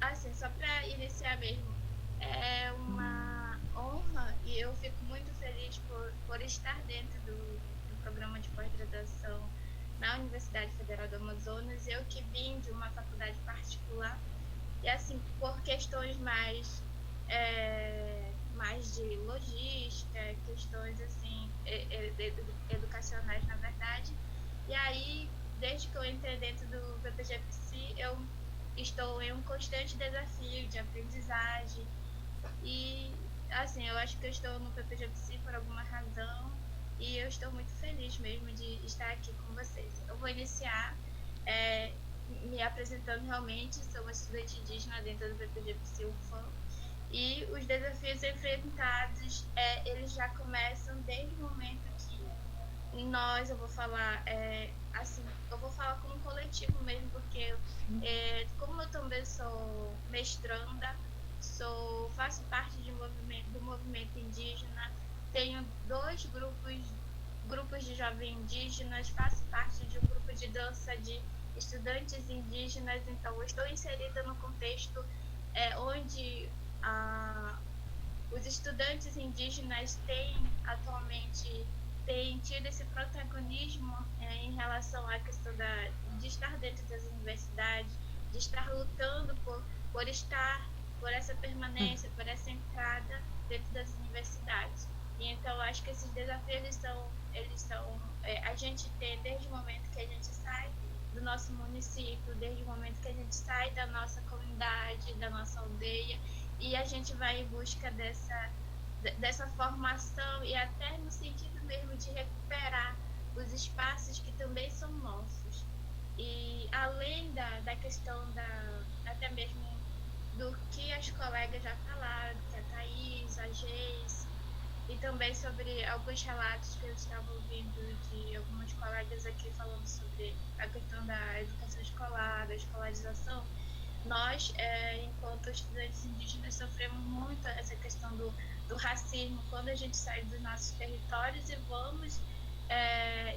Assim, só para iniciar mesmo, é uma honra e eu fico muito feliz por estar dentro do programa de pós-graduação na Universidade Federal do Amazonas. Eu que vim de uma faculdade particular e, assim, por questões mais de logística, questões assim educacionais, na verdade. E aí, desde que eu entrei dentro do PPG-PC, eu estou em um constante desafio de aprendizagem. E, assim, eu acho que eu estou no PPG-PC por alguma razão e eu estou muito feliz mesmo de estar aqui com vocês. Eu vou iniciar me apresentando realmente, sou uma estudante indígena dentro do PPG-PC UFAM. E os desafios enfrentados, eles já começam desde o momento que eu vou falar, assim, eu vou falar como coletivo mesmo, porque como eu também sou mestranda, faço parte do movimento indígena, tenho 2 grupos de jovens indígenas, faço parte de um grupo de dança de estudantes indígenas, então eu estou inserida no contexto onde os estudantes indígenas atualmente têm tido esse protagonismo em relação à questão de estar dentro das universidades, de estar lutando por essa permanência, por essa entrada dentro das universidades. E então acho que esses desafios a gente tem desde o momento que a gente sai do nosso município, desde o momento que a gente sai da nossa comunidade, da nossa aldeia, e a gente vai em busca dessa formação e até no sentido mesmo de recuperar os espaços que também são nossos. E além da questão até mesmo do que as colegas já falaram, que a Thaís, a Geis, e também sobre alguns relatos que eu estava ouvindo de algumas colegas aqui falando sobre a questão da educação escolar, da escolarização. Nós, enquanto estudantes indígenas, sofremos muito essa questão do racismo quando a gente sai dos nossos territórios e vamos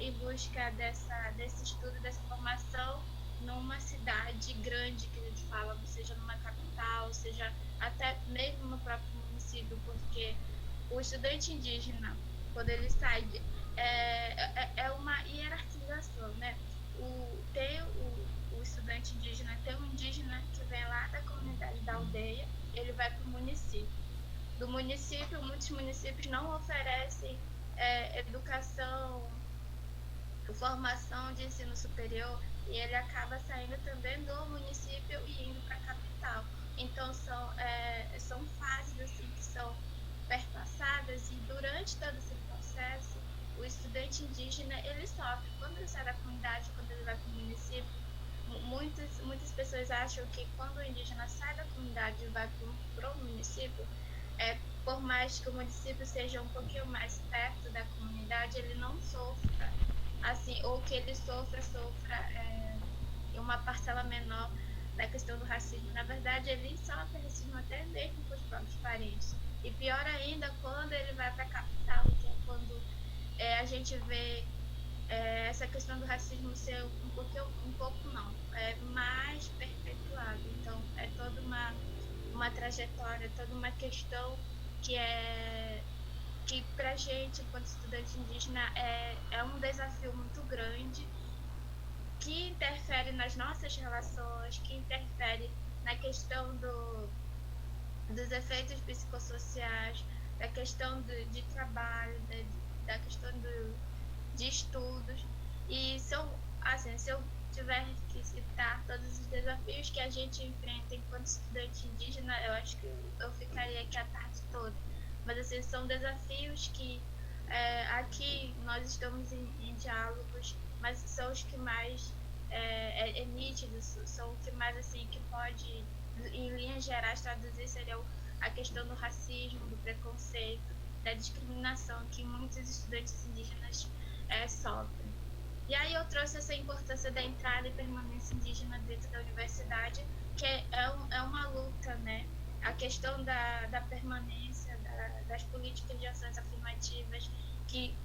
em busca desse estudo, dessa formação numa cidade grande, que a gente fala, seja numa capital, seja até mesmo no próprio município, porque o estudante indígena, quando ele sai, é uma hierarquização, né? O estudante indígena tem um indígena que vem lá da comunidade da aldeia, ele vai para o município. Do município, muitos municípios não oferecem educação, formação de ensino superior, e ele acaba saindo também do município e indo para a capital. Então são fases assim que são perpassadas, e durante todo esse processo o estudante indígena ele sofre. Quando ele sai da comunidade, quando ele vai para o município, muitas pessoas acham que quando o indígena sai da comunidade e vai para o município, por mais que o município seja um pouquinho mais perto da comunidade, ele não sofra, assim, ou que ele sofra em uma parcela menor da questão do racismo. Na verdade, ele sofre racismo até mesmo com os próprios parentes. E pior ainda quando ele vai para a capital, que é quando a gente vê essa questão do racismo ser um pouco não, mais perpetuado. Então, é toda uma trajetória, toda uma questão que para a gente, enquanto estudante indígena, é um desafio muito grande, que interfere nas nossas relações, que interfere na questão dos efeitos psicossociais, da questão de trabalho, da questão de estudos. E se eu tiver que citar todos os desafios que a gente enfrenta enquanto estudante indígena, eu acho que eu ficaria aqui a tarde toda. Mas assim, são desafios que aqui nós estamos em diálogos, mas são os que mais é nítido, são o que mais assim que pode, em linhas gerais, traduzir seria a questão do racismo, do preconceito, da discriminação que muitos estudantes indígenas sofrem. E aí eu trouxe essa importância da entrada e permanência indígena dentro da universidade, que é uma luta, né? A questão da permanência, das políticas de ações afirmativas, que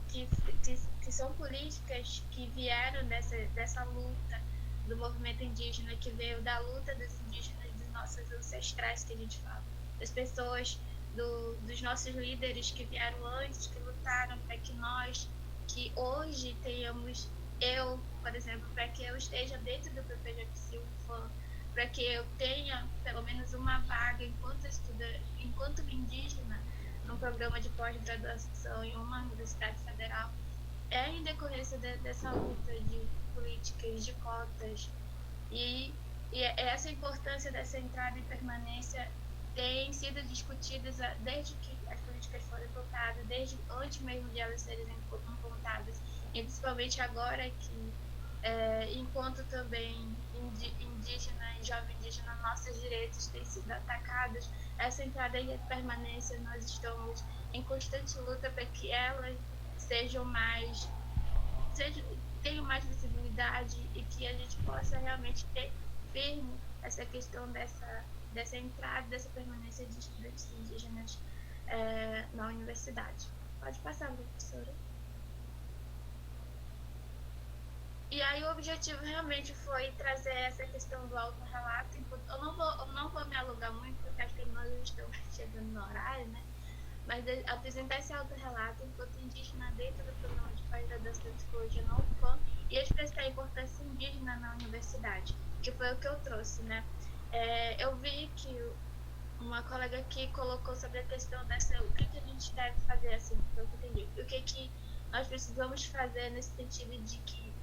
são políticas que vieram dessa luta do movimento indígena, que veio da luta dos indígenas, dos nossos ancestrais, que a gente fala, das pessoas, dos nossos líderes que vieram antes, que lutaram para que nós, que hoje tenhamos, eu, por exemplo, para que eu esteja dentro do PPGFC UFAM, para que eu tenha pelo menos uma vaga enquanto indígena, num programa de pós-graduação em uma universidade federal, é em decorrência dessa luta de políticas, de cotas. E essa importância dessa entrada e permanência tem sido discutidas desde que as políticas foram implantadas, desde antes mesmo de elas serem implantadas, e principalmente agora que, enquanto também indígena e jovem indígena, nossos direitos têm sido atacados, essa entrada e permanência, nós estamos em constante luta para que elas tenham mais visibilidade e que a gente possa realmente ter firme essa questão dessa entrada, dessa permanência de estudantes indígenas na universidade. Pode passar, professora. E aí o objetivo realmente foi trazer essa questão do autorrelato. Eu não vou me alugar muito, porque acho que nós estamos chegando no horário, né? Mas apresentar esse autorrelato enquanto indígena dentro do programa de pós-graduação de psicologia na UFAM e expressar a importância indígena na universidade, que foi o que eu trouxe, né? Eu vi que uma colega aqui colocou sobre a questão o que a gente deve fazer, assim, pelo que eu entendi, o que nós precisamos fazer nesse sentido de que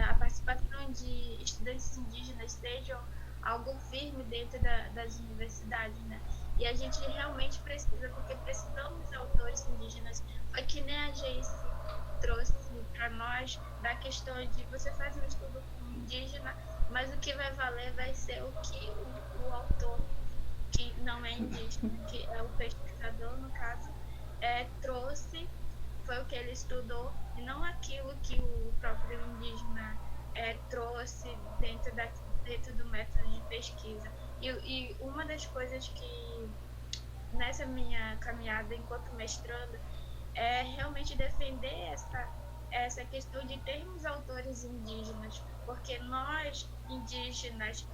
a participação de estudantes indígenas sejam algo firme dentro das universidades, né? E a gente realmente precisa, porque precisamos de autores indígenas. Foi que nem a Geice trouxe para nós da questão de você faz um estudo com um indígena, mas o que vai valer vai ser o que o autor, que não é indígena, que é o pesquisador, no caso, trouxe, foi o que ele estudou, e não aquilo que o próprio indígena trouxe dentro do método de pesquisa. E uma das coisas que, nessa minha caminhada enquanto mestranda, é realmente defender essa questão de termos autores indígenas, porque nós, indígenas,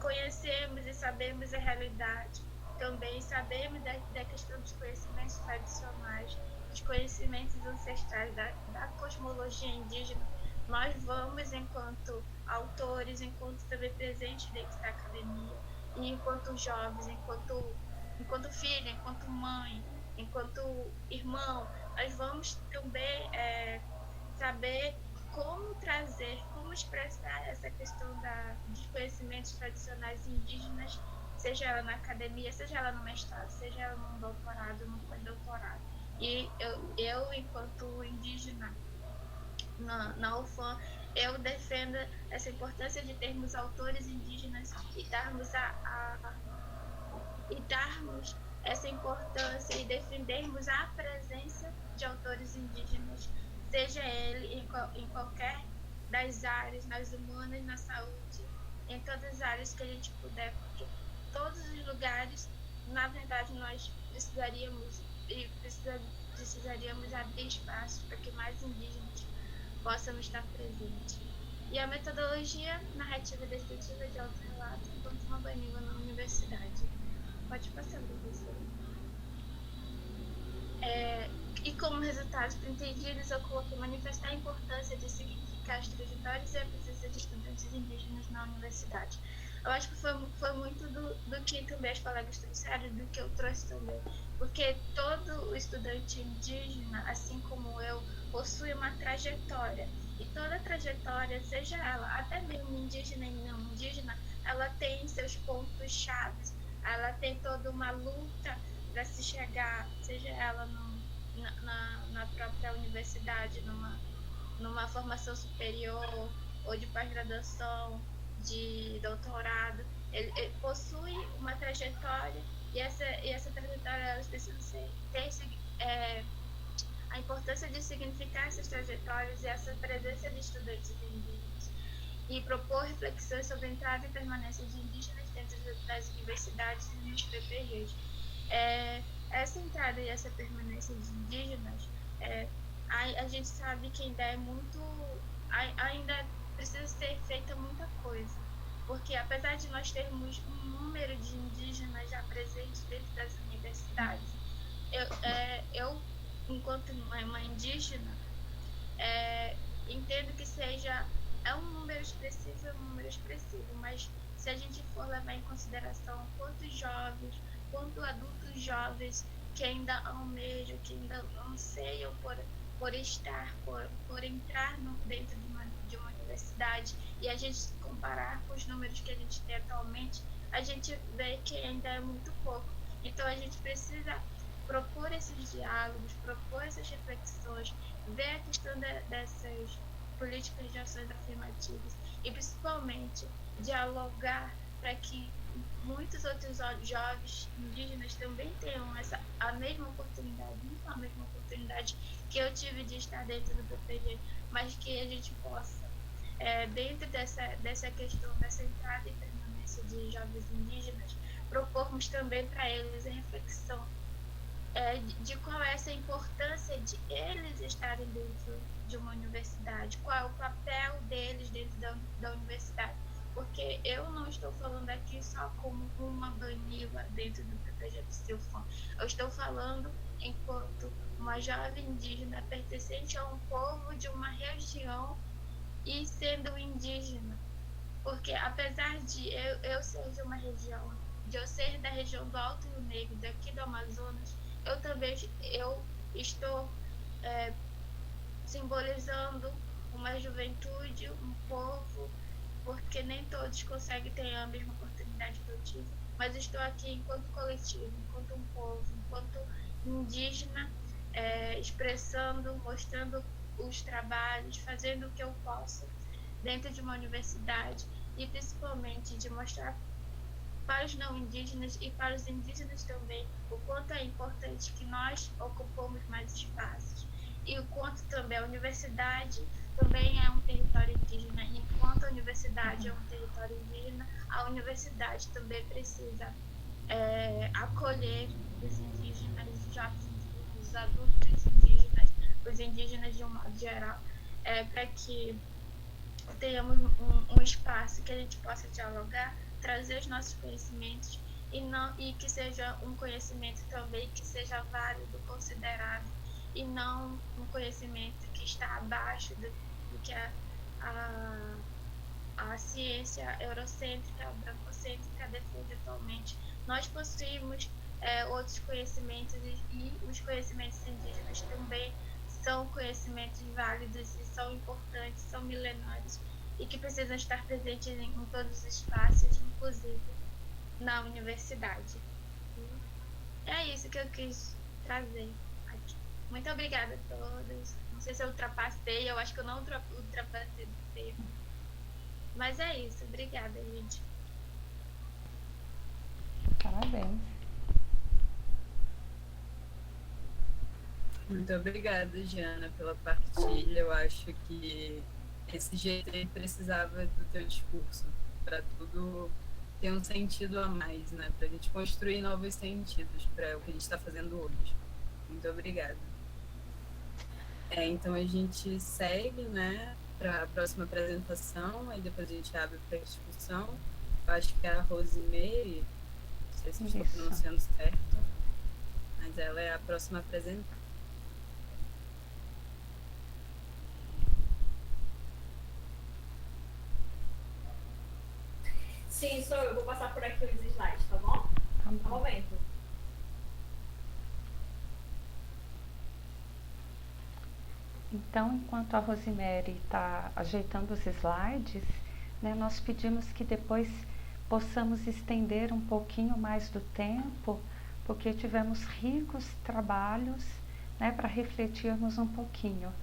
conhecemos e sabemos a realidade, também sabemos da questão dos conhecimentos tradicionais, dos conhecimentos ancestrais, da cosmologia indígena. Nós vamos, enquanto autores, enquanto também presentes dentro da academia, e enquanto jovens, enquanto filha, enquanto mãe, enquanto irmão, nós vamos também saber como trazer, como expressar essa questão dos conhecimentos tradicionais indígenas, seja ela na academia, seja ela no mestrado, seja ela no doutorado, no pós-doutorado. E eu, enquanto indígena na UFAM, eu defendo essa importância de termos autores indígenas e darmos essa importância e defendermos a presença de autores indígenas, seja ele em qualquer das áreas, nas humanas, na saúde, em todas as áreas que a gente puder, porque todos os lugares, na verdade, nós precisaríamos abrir espaços para que mais indígenas possam estar presentes. E a metodologia narrativa e descritiva de autorrelato enquanto uma língua na universidade. Pode passar, professor. E como resultados pretendidos, eu coloquei manifestar a importância de significar as trajetórias e a presença de estudantes indígenas na universidade. Eu acho que foi muito do que também as colegas trouxeram, do que eu trouxe também. Porque todo estudante indígena, assim como eu, possui uma trajetória. E toda trajetória, seja ela até mesmo indígena e não indígena, ela tem seus pontos chaves. Ela tem toda uma luta para se chegar, seja ela na própria universidade, numa formação superior, ou de pós-graduação, de doutorado, ele possui uma trajetória e essa trajetória elas precisam a importância de significar essas trajetórias e essa presença de estudantes indígenas e propor reflexões sobre a entrada e permanência de indígenas dentro das universidades e nos PPGs. Essa entrada e essa permanência de indígenas, a gente sabe que ainda é muito, ainda precisa ser feita muita coisa, porque apesar de nós termos um número de indígenas já presentes dentro das universidades, eu enquanto uma indígena, entendo que é um número expressivo, mas se a gente for levar em consideração quantos jovens, quanto adultos jovens que ainda almejam, que ainda anseiam por entrar dentro de uma universidade, e a gente comparar com os números que a gente tem atualmente, a gente vê que ainda é muito pouco. Então a gente precisa propor esses diálogos, propor essas reflexões, ver a questão dessas políticas de ações afirmativas e principalmente dialogar para que muitos outros jovens indígenas também tenham a mesma oportunidade, não a mesma oportunidade que eu tive de estar dentro do PPG, mas que a gente possa, dentro dessa questão, dessa entrada e permanência de jovens indígenas, propormos também para eles a reflexão de qual é essa importância de eles estarem dentro de uma universidade, qual é o papel deles dentro da universidade. Porque eu não estou falando aqui só como uma banila dentro do PPG do Silfon. Eu estou falando enquanto uma jovem indígena pertencente a um povo de uma região e sendo indígena. Porque apesar de eu ser de uma região, de eu ser da região do Alto Rio Negro, daqui do Amazonas, eu também estou simbolizando uma juventude, um povo, porque nem todos conseguem ter a mesma oportunidade que eu tive, mas estou aqui enquanto coletivo, enquanto um povo, enquanto indígena, expressando, mostrando os trabalhos, fazendo o que eu posso dentro de uma universidade e principalmente de mostrar para os não indígenas e para os indígenas também o quanto é importante que nós ocupamos mais espaços e o quanto também a universidade também é um território indígena, e enquanto a universidade é um território indígena, a universidade também precisa acolher os indígenas, os jovens indígenas, os adultos indígenas, os indígenas de um modo geral, para que tenhamos um espaço que a gente possa dialogar, trazer os nossos conhecimentos e que seja um conhecimento também que seja válido, considerado, e não um conhecimento que está abaixo do que a ciência eurocêntrica, brancocêntrica defende atualmente. Nós possuímos outros conhecimentos e os conhecimentos indígenas também são conhecimentos válidos e são importantes, são milenários e que precisam estar presentes em todos os espaços, inclusive na universidade. É isso que eu quis trazer aqui. Muito obrigada a todos. Não sei se eu ultrapassei, eu acho que eu não ultrapassei do tempo. Mas é isso. Obrigada, gente. Parabéns. Muito obrigada, Giana, pela partilha. Eu acho que esse jeito aí precisava do teu discurso, para tudo ter um sentido a mais, né? Para a gente construir novos sentidos para o que a gente está fazendo hoje. Muito obrigada. Então a gente segue, né, para a próxima apresentação, aí depois a gente abre para discussão. Eu acho que é a Rosemary, não sei se eu estou pronunciando certo, mas ela é a próxima apresentada. Sim, sou eu. Vou passar por aqui os slides, tá bom? Tá bom. Um momento. Então, enquanto a Rosemary está ajeitando os slides, né, nós pedimos que depois possamos estender um pouquinho mais do tempo, porque tivemos ricos trabalhos, né, para refletirmos um pouquinho,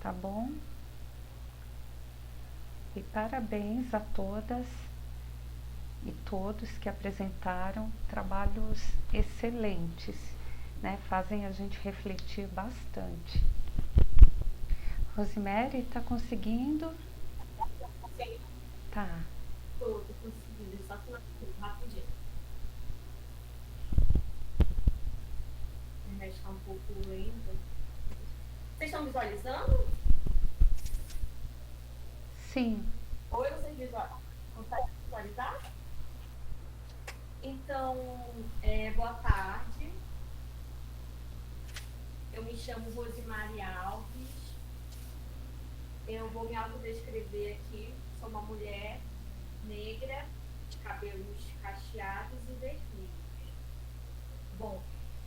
tá bom? E parabéns a todas e todos que apresentaram trabalhos excelentes, né? Fazem a gente refletir bastante. Rosemary, está conseguindo? Sim. Tá. Tô conseguindo, só que rapidinho. A internet está um pouco lenta. Vocês estão visualizando? Sim. Oi, vocês conseguem visualizar? Então, boa tarde. Eu me chamo Rosemary Alves. Eu vou me autodescrever aqui. Sou uma mulher negra, de cabelos cacheados e vermelhos. Bom,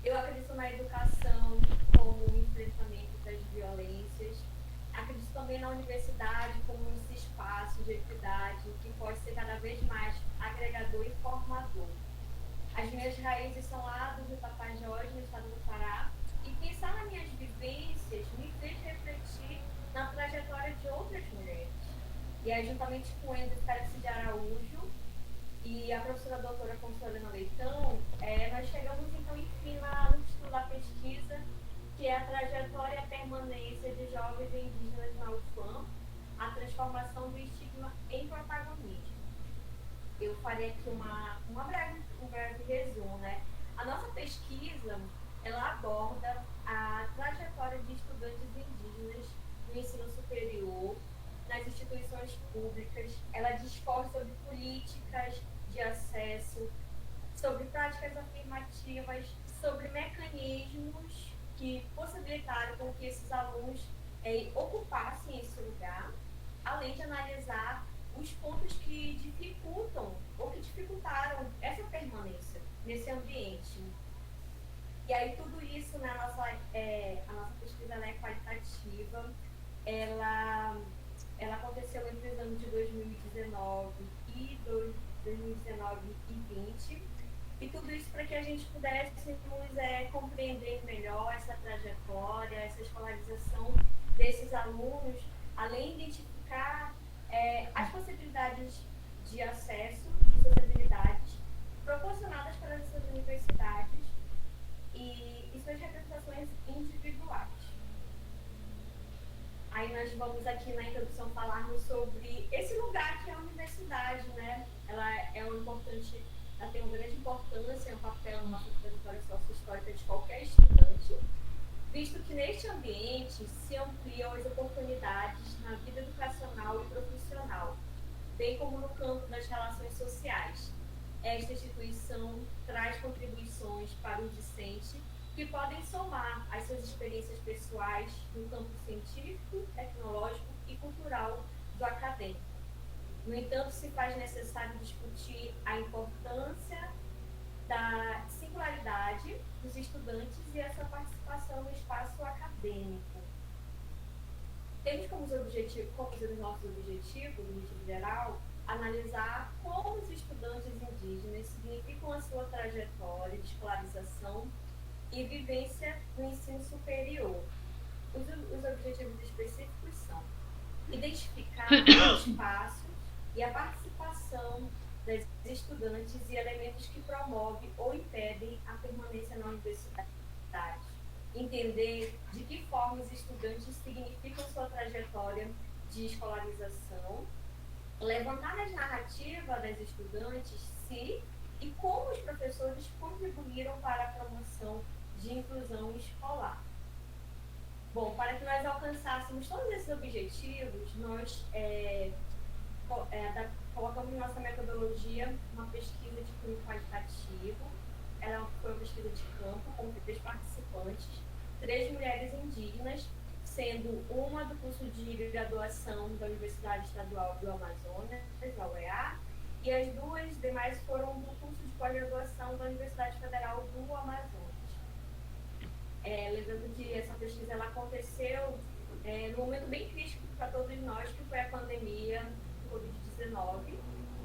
eu acredito na educação como um enfrentamento das violências. Acredito também na universidade como esse espaço de equidade que pode ser cada vez mais agregador e formador. As minhas raízes são lá do Rio Tapajós, no estado do Pará, e pensar nas minhas vivências me fez refletir na trajetória de outras mulheres. E aí, juntamente com o Enzo Félix de Araújo e a professora doutora Consuelina Leitão, nós chegamos, então, enfim, no título da pesquisa, que é a trajetória e a permanência de jovens e indígenas na UFAM, a transformação do estigma em protagonismo. Eu farei aqui um breve resumo, né? A nossa pesquisa, ela aborda a trajetória de estudantes indígenas no ensino superior, nas instituições públicas. Ela discorre sobre políticas de acesso, sobre práticas afirmativas, sobre mecanismos que possibilitaram com que esses alunos ocupassem esse lugar, além de analisar os pontos que dificultam ou que dificultaram essa permanência nesse ambiente. E aí tudo isso, né, a nossa pesquisa é qualitativa, ela aconteceu entre os anos de 2019 e 2020, e tudo isso para que a gente pudéssemos compreender melhor essa trajetória, essa escolarização desses alunos, além de identificar as possibilidades de acesso e sociabilidade proporcionadas pelas essas universidades e suas representações individuais. Aí nós vamos aqui na introdução falarmos sobre esse lugar que é a universidade, né? Ela tem uma grande importância no papel na nossa trajetória sociohistórica de qualquer estudante, visto que neste ambiente se ampliam as oportunidades na vida educacional e profissional, bem como no campo das relações sociais. Esta instituição traz contribuições para o discente que podem somar as suas experiências pessoais no campo científico, tecnológico e cultural do acadêmico. No entanto, se faz necessário discutir a importância da singularidade dos estudantes e essa participação no espaço acadêmico. Temos como os nossos objetivos, no objetivo geral, analisar como os estudantes indígenas significam a sua trajetória de escolarização e vivência no ensino superior. Os objetivos específicos são identificar os espaços e a participação das estudantes e elementos que promovem ou impedem a permanência na universidade. Entender de que forma os estudantes significam sua trajetória de escolarização, levantar as narrativas das estudantes se e como os professores contribuíram para a promoção de inclusão escolar. Bom, para que nós alcançássemos todos esses objetivos, nós colocamos em nossa metodologia uma pesquisa de cunho qualitativo. Ela foi uma pesquisa de campo com 3 participantes, 3 mulheres indígenas, sendo uma do curso de graduação da Universidade Estadual do Amazonas, da UEA, e as 2 demais foram do curso de pós-graduação da Universidade Federal do Amazonas. Lembrando que essa pesquisa ela aconteceu num momento bem crítico para todos nós, que foi a pandemia do Covid-19.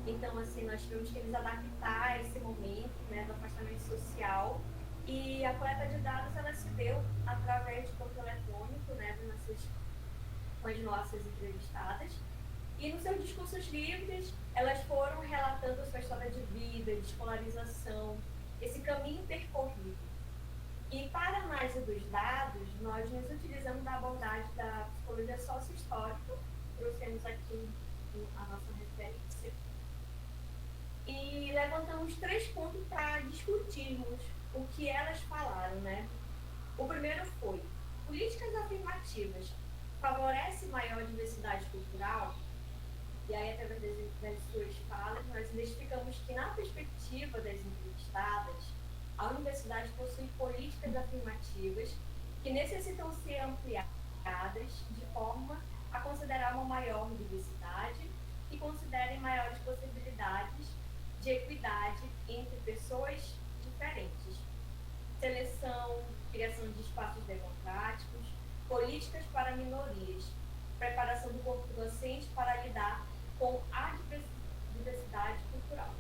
Então, assim, nós tivemos que nos adaptar a esse momento, né, do afastamento social. E a coleta de dados, ela se deu através de campo eletrônico, né, com as nossas entrevistadas. E nos seus discursos livres, elas foram relatando a sua história de vida, de escolarização, esse caminho percorrido. E para a análise dos dados, nós nos utilizamos da abordagem da psicologia sócio-histórica, trouxemos aqui a nossa referência, e levantamos 3 pontos para discutirmos o que elas falaram, né? O primeiro foi: políticas afirmativas favorecem maior diversidade cultural? E aí, através das suas falas, nós identificamos que, na perspectiva das entrevistadas, a universidade possui políticas afirmativas que necessitam ser ampliadas de forma a considerar uma maior diversidade e considerem maiores possibilidades de equidade entre pessoas diferentes. Seleção, criação de espaços democráticos, políticas para minorias, preparação do corpo docente para lidar com a diversidade cultural.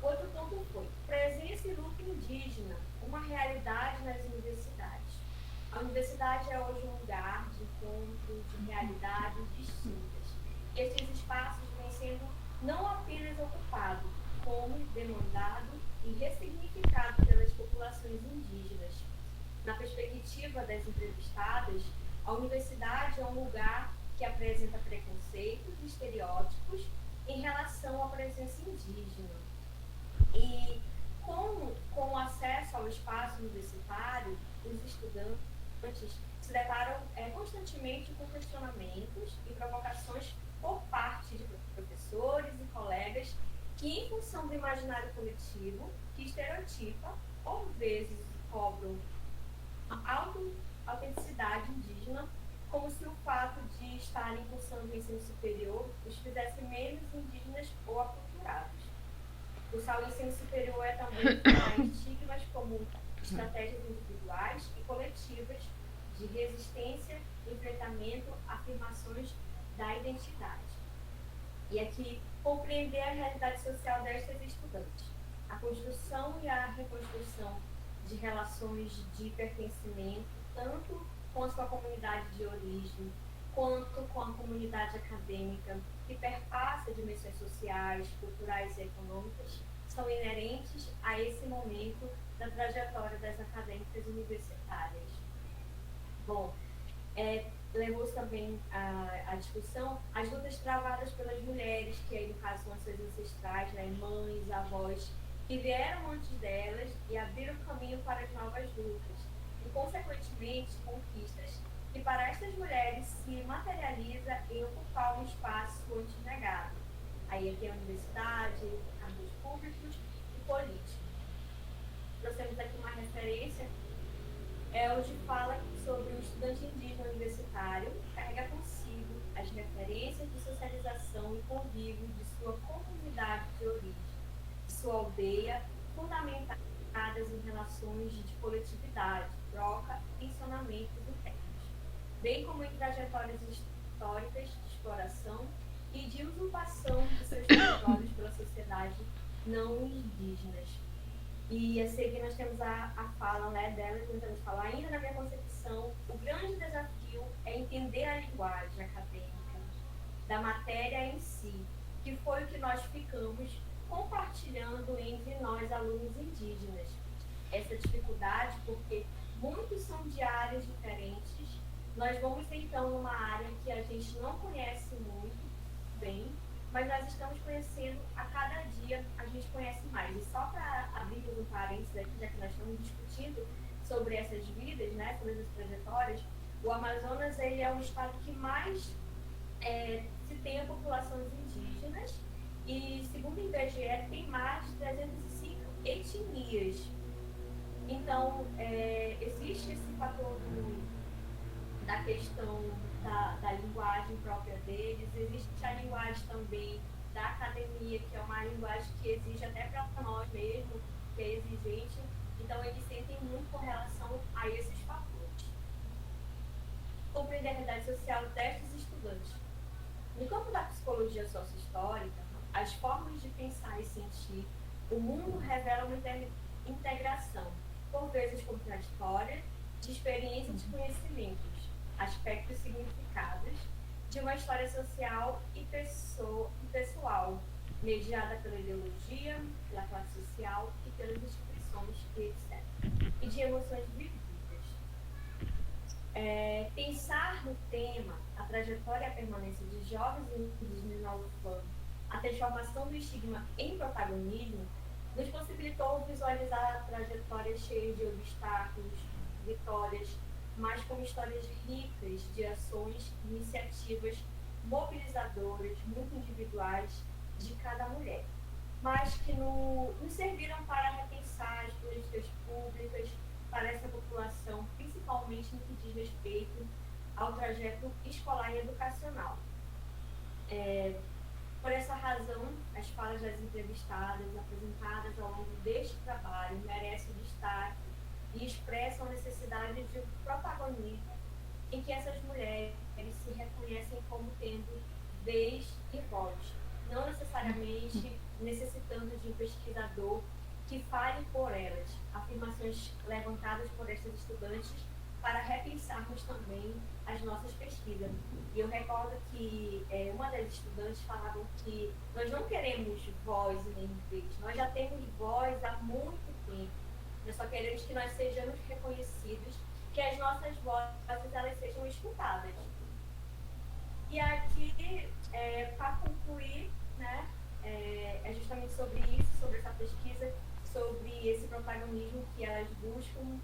Outro ponto foi: presença e luta indígena, uma realidade nas universidades. A universidade é hoje um lugar de encontro de realidades distintas. Estes espaços vêm sendo não apenas ocupados, como demandado e ressignificado pelas populações indígenas. Na perspectiva das entrevistadas, a universidade é um lugar que apresenta preconceitos e estereótipos em relação à presença indígena. E com o acesso ao espaço universitário, os estudantes se deparam constantemente com questionamentos e provocações por parte de professores e colegas que, em função do imaginário coletivo, que estereotipa, por vezes cobram a autenticidade indígena, como se o fato de estarem cursando o ensino superior os fizesse menos indígenas ou aculturados. Cursar o ensino superior é também formar estigmas como estratégias individuais e coletivas de resistência, enfrentamento, afirmações da identidade. E aqui, compreender a realidade social destas estudantes, a construção e a reconstrução de relações de pertencimento, tanto com a sua comunidade de origem, quanto com a comunidade acadêmica, que perpassa dimensões sociais, culturais e econômicas, são inerentes a esse momento da trajetória das acadêmicas universitárias. Bom, levou-se também a discussão as lutas travadas pelas mulheres, que aí no caso são as suas ancestrais, né, mães, avós, que vieram antes delas e abriram caminho para as novas lutas, e consequentemente conquistas que para estas mulheres se materializa em ocupar um espaço antes negado. Aí aqui a universidade, cargos públicos e políticos. Trouxemos aqui uma referência, onde fala sobre o estudante indígena universitário carrega consigo as referências de socialização e convívio de sua comunidade de origem, de sua aldeia, fundamentadas em relações de coletividade, troca e tensionamentos internos, bem como em trajetórias históricas de exploração e de usurpação de seus territórios pela sociedade não indígenas. E a seguir nós temos a fala, né, dela, tentamos falar, ainda na minha concepção, o grande desafio é entender a linguagem acadêmica da matéria em si, que foi o que nós ficamos compartilhando entre nós, alunos indígenas. Essa dificuldade, porque muitos são de áreas diferentes, nós vamos então numa área que a gente não conhece muito bem, mas nós estamos conhecendo, a cada dia a gente conhece mais. E só para abrir um parênteses aqui, já que nós estamos discutindo sobre essas vidas, né, sobre essas trajetórias, o Amazonas ele é o estado que mais se tem a populações indígenas e, segundo o IBGE, tem mais de 305 etnias. Então, existe esse fator da questão da linguagem própria deles, existe a linguagem também da academia, que é uma linguagem que exige até para nós mesmos, que é exigente, então eles sentem muito com relação a esses fatores. Compreender a realidade social destes estudantes. No campo da psicologia sócio-histórica, as formas de pensar e sentir o mundo revelam uma integração, por vezes contraditória, de experiência e de conhecimentos, aspectos significados de uma história social e pessoal, mediada pela ideologia, pela classe social e pelas instituições, etc. E de emoções vividas. Pensar no tema, a trajetória e a permanência de jovens indígenas na UFAM, a transformação do estigma em protagonismo, nos possibilitou visualizar a trajetória cheia de obstáculos, vitórias, mas com histórias ricas de ações, iniciativas mobilizadoras, muito individuais, de cada mulher, mas que nos serviram para repensar as políticas públicas para essa população, principalmente no que diz respeito ao trajeto escolar e educacional. Por essa razão, as falas das entrevistadas apresentadas ao longo deste trabalho merecem destaque e expressam a necessidade de um protagonismo em que essas mulheres se reconhecem como tendo vez e voz, não necessariamente necessitando de um pesquisador que fale por elas. Afirmações levantadas por estas estudantes para repensarmos também as nossas pesquisas. E eu recordo que uma das estudantes falava que nós não queremos voz nem vez, nós já temos voz há muito tempo, nós só queremos que nós sejamos reconhecidos, que as nossas vozes elas sejam escutadas. E aqui, para concluir, né, é justamente sobre isso, sobre essa pesquisa, sobre esse protagonismo que elas buscam,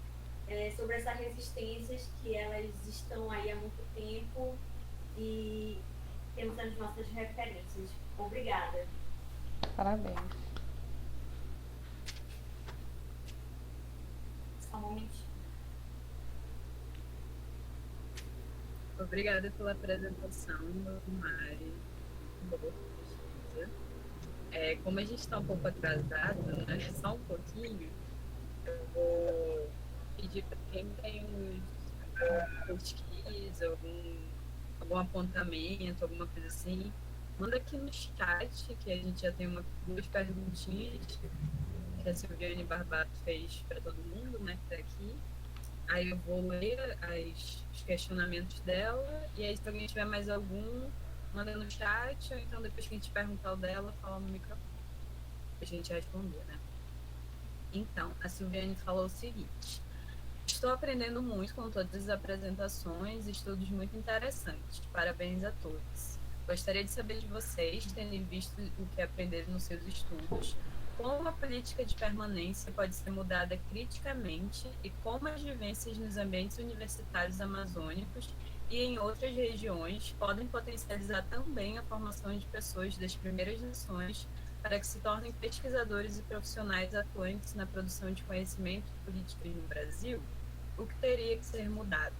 sobre essas resistências que elas estão aí há muito tempo e temos as nossas referências. Obrigada. Parabéns. Só um momentinho. Obrigada pela apresentação, Mari. Boa pesquisa. Como a gente está um pouco atrasado, né? Só um pouquinho, eu vou pedir para quem tem pesquisa, algum apontamento, alguma coisa assim, manda aqui no chat, que a gente já tem duas perguntinhas que a Silviane Barbato fez para todo mundo, né, que está aqui. Aí eu vou ler os questionamentos dela, e aí se alguém tiver mais algum, manda no chat, ou então depois que a gente perguntar o dela, fala no microfone, pra gente responder, né? Então, a Silviane falou o seguinte: estou aprendendo muito com todas as apresentações, estudos muito interessantes. Parabéns a todos. Gostaria de saber de vocês, tendo visto o que aprenderam nos seus estudos, como a política de permanência pode ser mudada criticamente e como as vivências nos ambientes universitários amazônicos e em outras regiões podem potencializar também a formação de pessoas das primeiras nações para que se tornem pesquisadores e profissionais atuantes na produção de conhecimento político no Brasil. O que teria que ser mudado?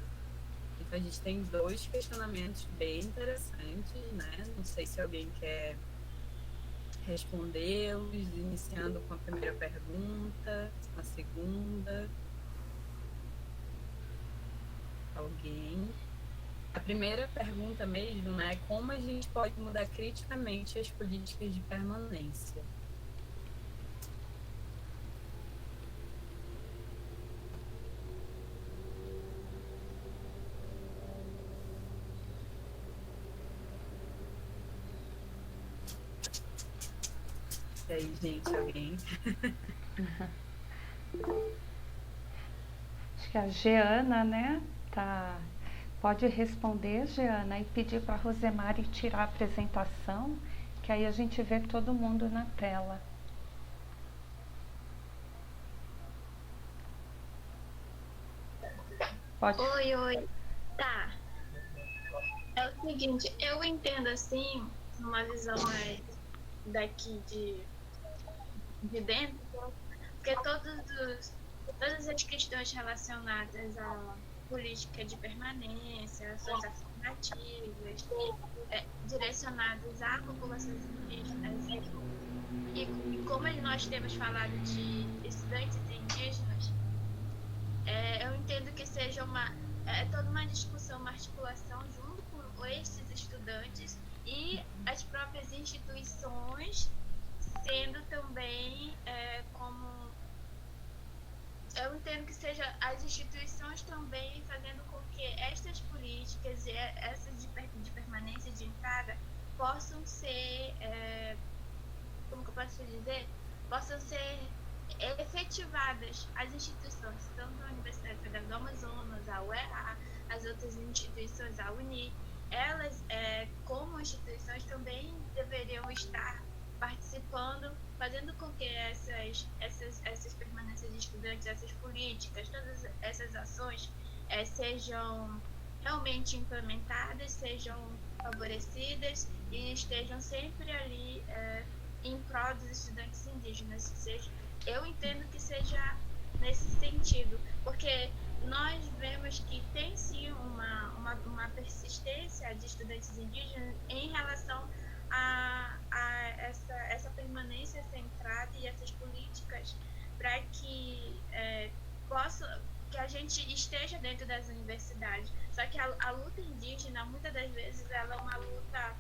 Então, a gente tem dois questionamentos bem interessantes, né? Não sei se alguém quer respondê-los, iniciando com a primeira pergunta, a segunda. Alguém? A primeira pergunta mesmo, né? É como a gente pode mudar criticamente as políticas de permanência? E aí, gente, alguém? Acho que a Jeana, né? Tá. Pode responder, Jeana, e pedir para a Rosemary tirar a apresentação, que aí a gente vê todo mundo na tela. Pode. Oi. Tá. É o seguinte, eu entendo assim, numa visão daqui de dentro, porque todas as questões relacionadas à política de permanência, ações afirmativas, direcionadas a populações indígenas, e como nós temos falado de estudantes indígenas, eu entendo que seja toda uma discussão, uma articulação junto com esses estudantes e as próprias instituições, sendo também como eu entendo que seja as instituições também fazendo com que estas políticas e essas de permanência de entrada possam ser, como que eu posso dizer, possam ser efetivadas as instituições, tanto a Universidade Federal do Amazonas, a UEA, as outras instituições, a UNI, elas, como instituições, também deveriam estar participando, fazendo com que essas permanências de estudantes, essas políticas, todas essas ações sejam realmente implementadas, sejam favorecidas e estejam sempre ali em prol dos estudantes indígenas. Eu entendo que seja nesse sentido, porque nós vemos que tem sim uma persistência de estudantes indígenas em relação a essa permanência centrada e essas políticas para que que a gente esteja dentro das universidades. Só que a luta indígena, muitas das vezes, ela é uma luta...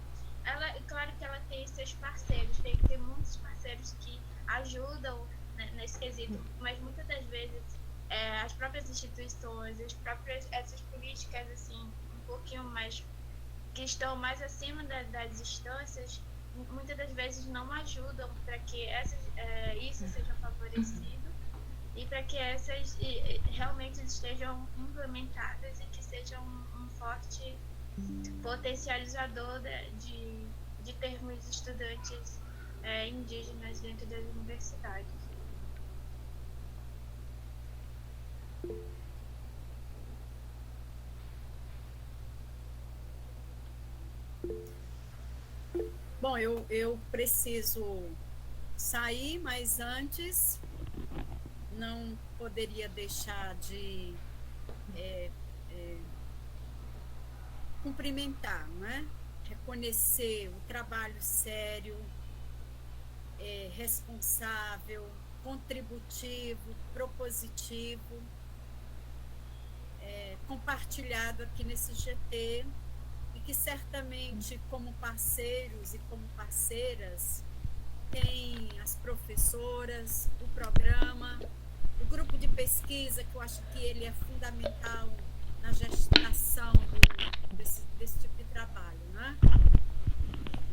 claro que ela tem seus parceiros, tem que ter muitos parceiros que ajudam nesse quesito, mas muitas das vezes as próprias instituições, essas políticas assim, um pouquinho mais, que estão mais acima das instâncias, muitas das vezes não ajudam para que isso seja favorecido e para que essas realmente estejam implementadas e que sejam um forte potencializador de termos estudantes indígenas dentro das universidades. Bom, eu preciso sair, mas antes não poderia deixar de cumprimentar, né? Reconhecer o trabalho sério, responsável, contributivo, propositivo, compartilhado aqui nesse GT, e que certamente, como parceiros e como parceiras, tem as professoras, o programa, o grupo de pesquisa, que eu acho que ele é fundamental na gestação desse tipo de trabalho, né?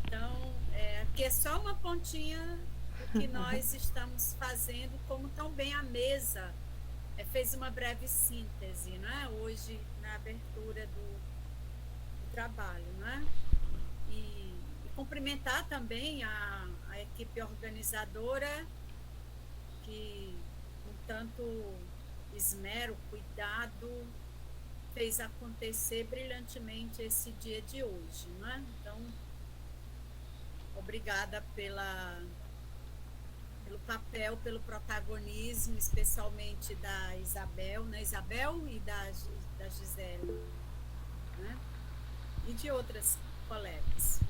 Então, aqui é só uma pontinha do que nós estamos fazendo, como tão bem a mesa fez uma breve síntese, né? Hoje, na abertura do trabalho, né? E cumprimentar também a equipe organizadora, que com tanto esmero, cuidado, fez acontecer brilhantemente esse dia de hoje, né? Então, obrigada pelo papel, pelo protagonismo, especialmente da Isabel, né? Isabel e da Gisele, né? E de outras colegas.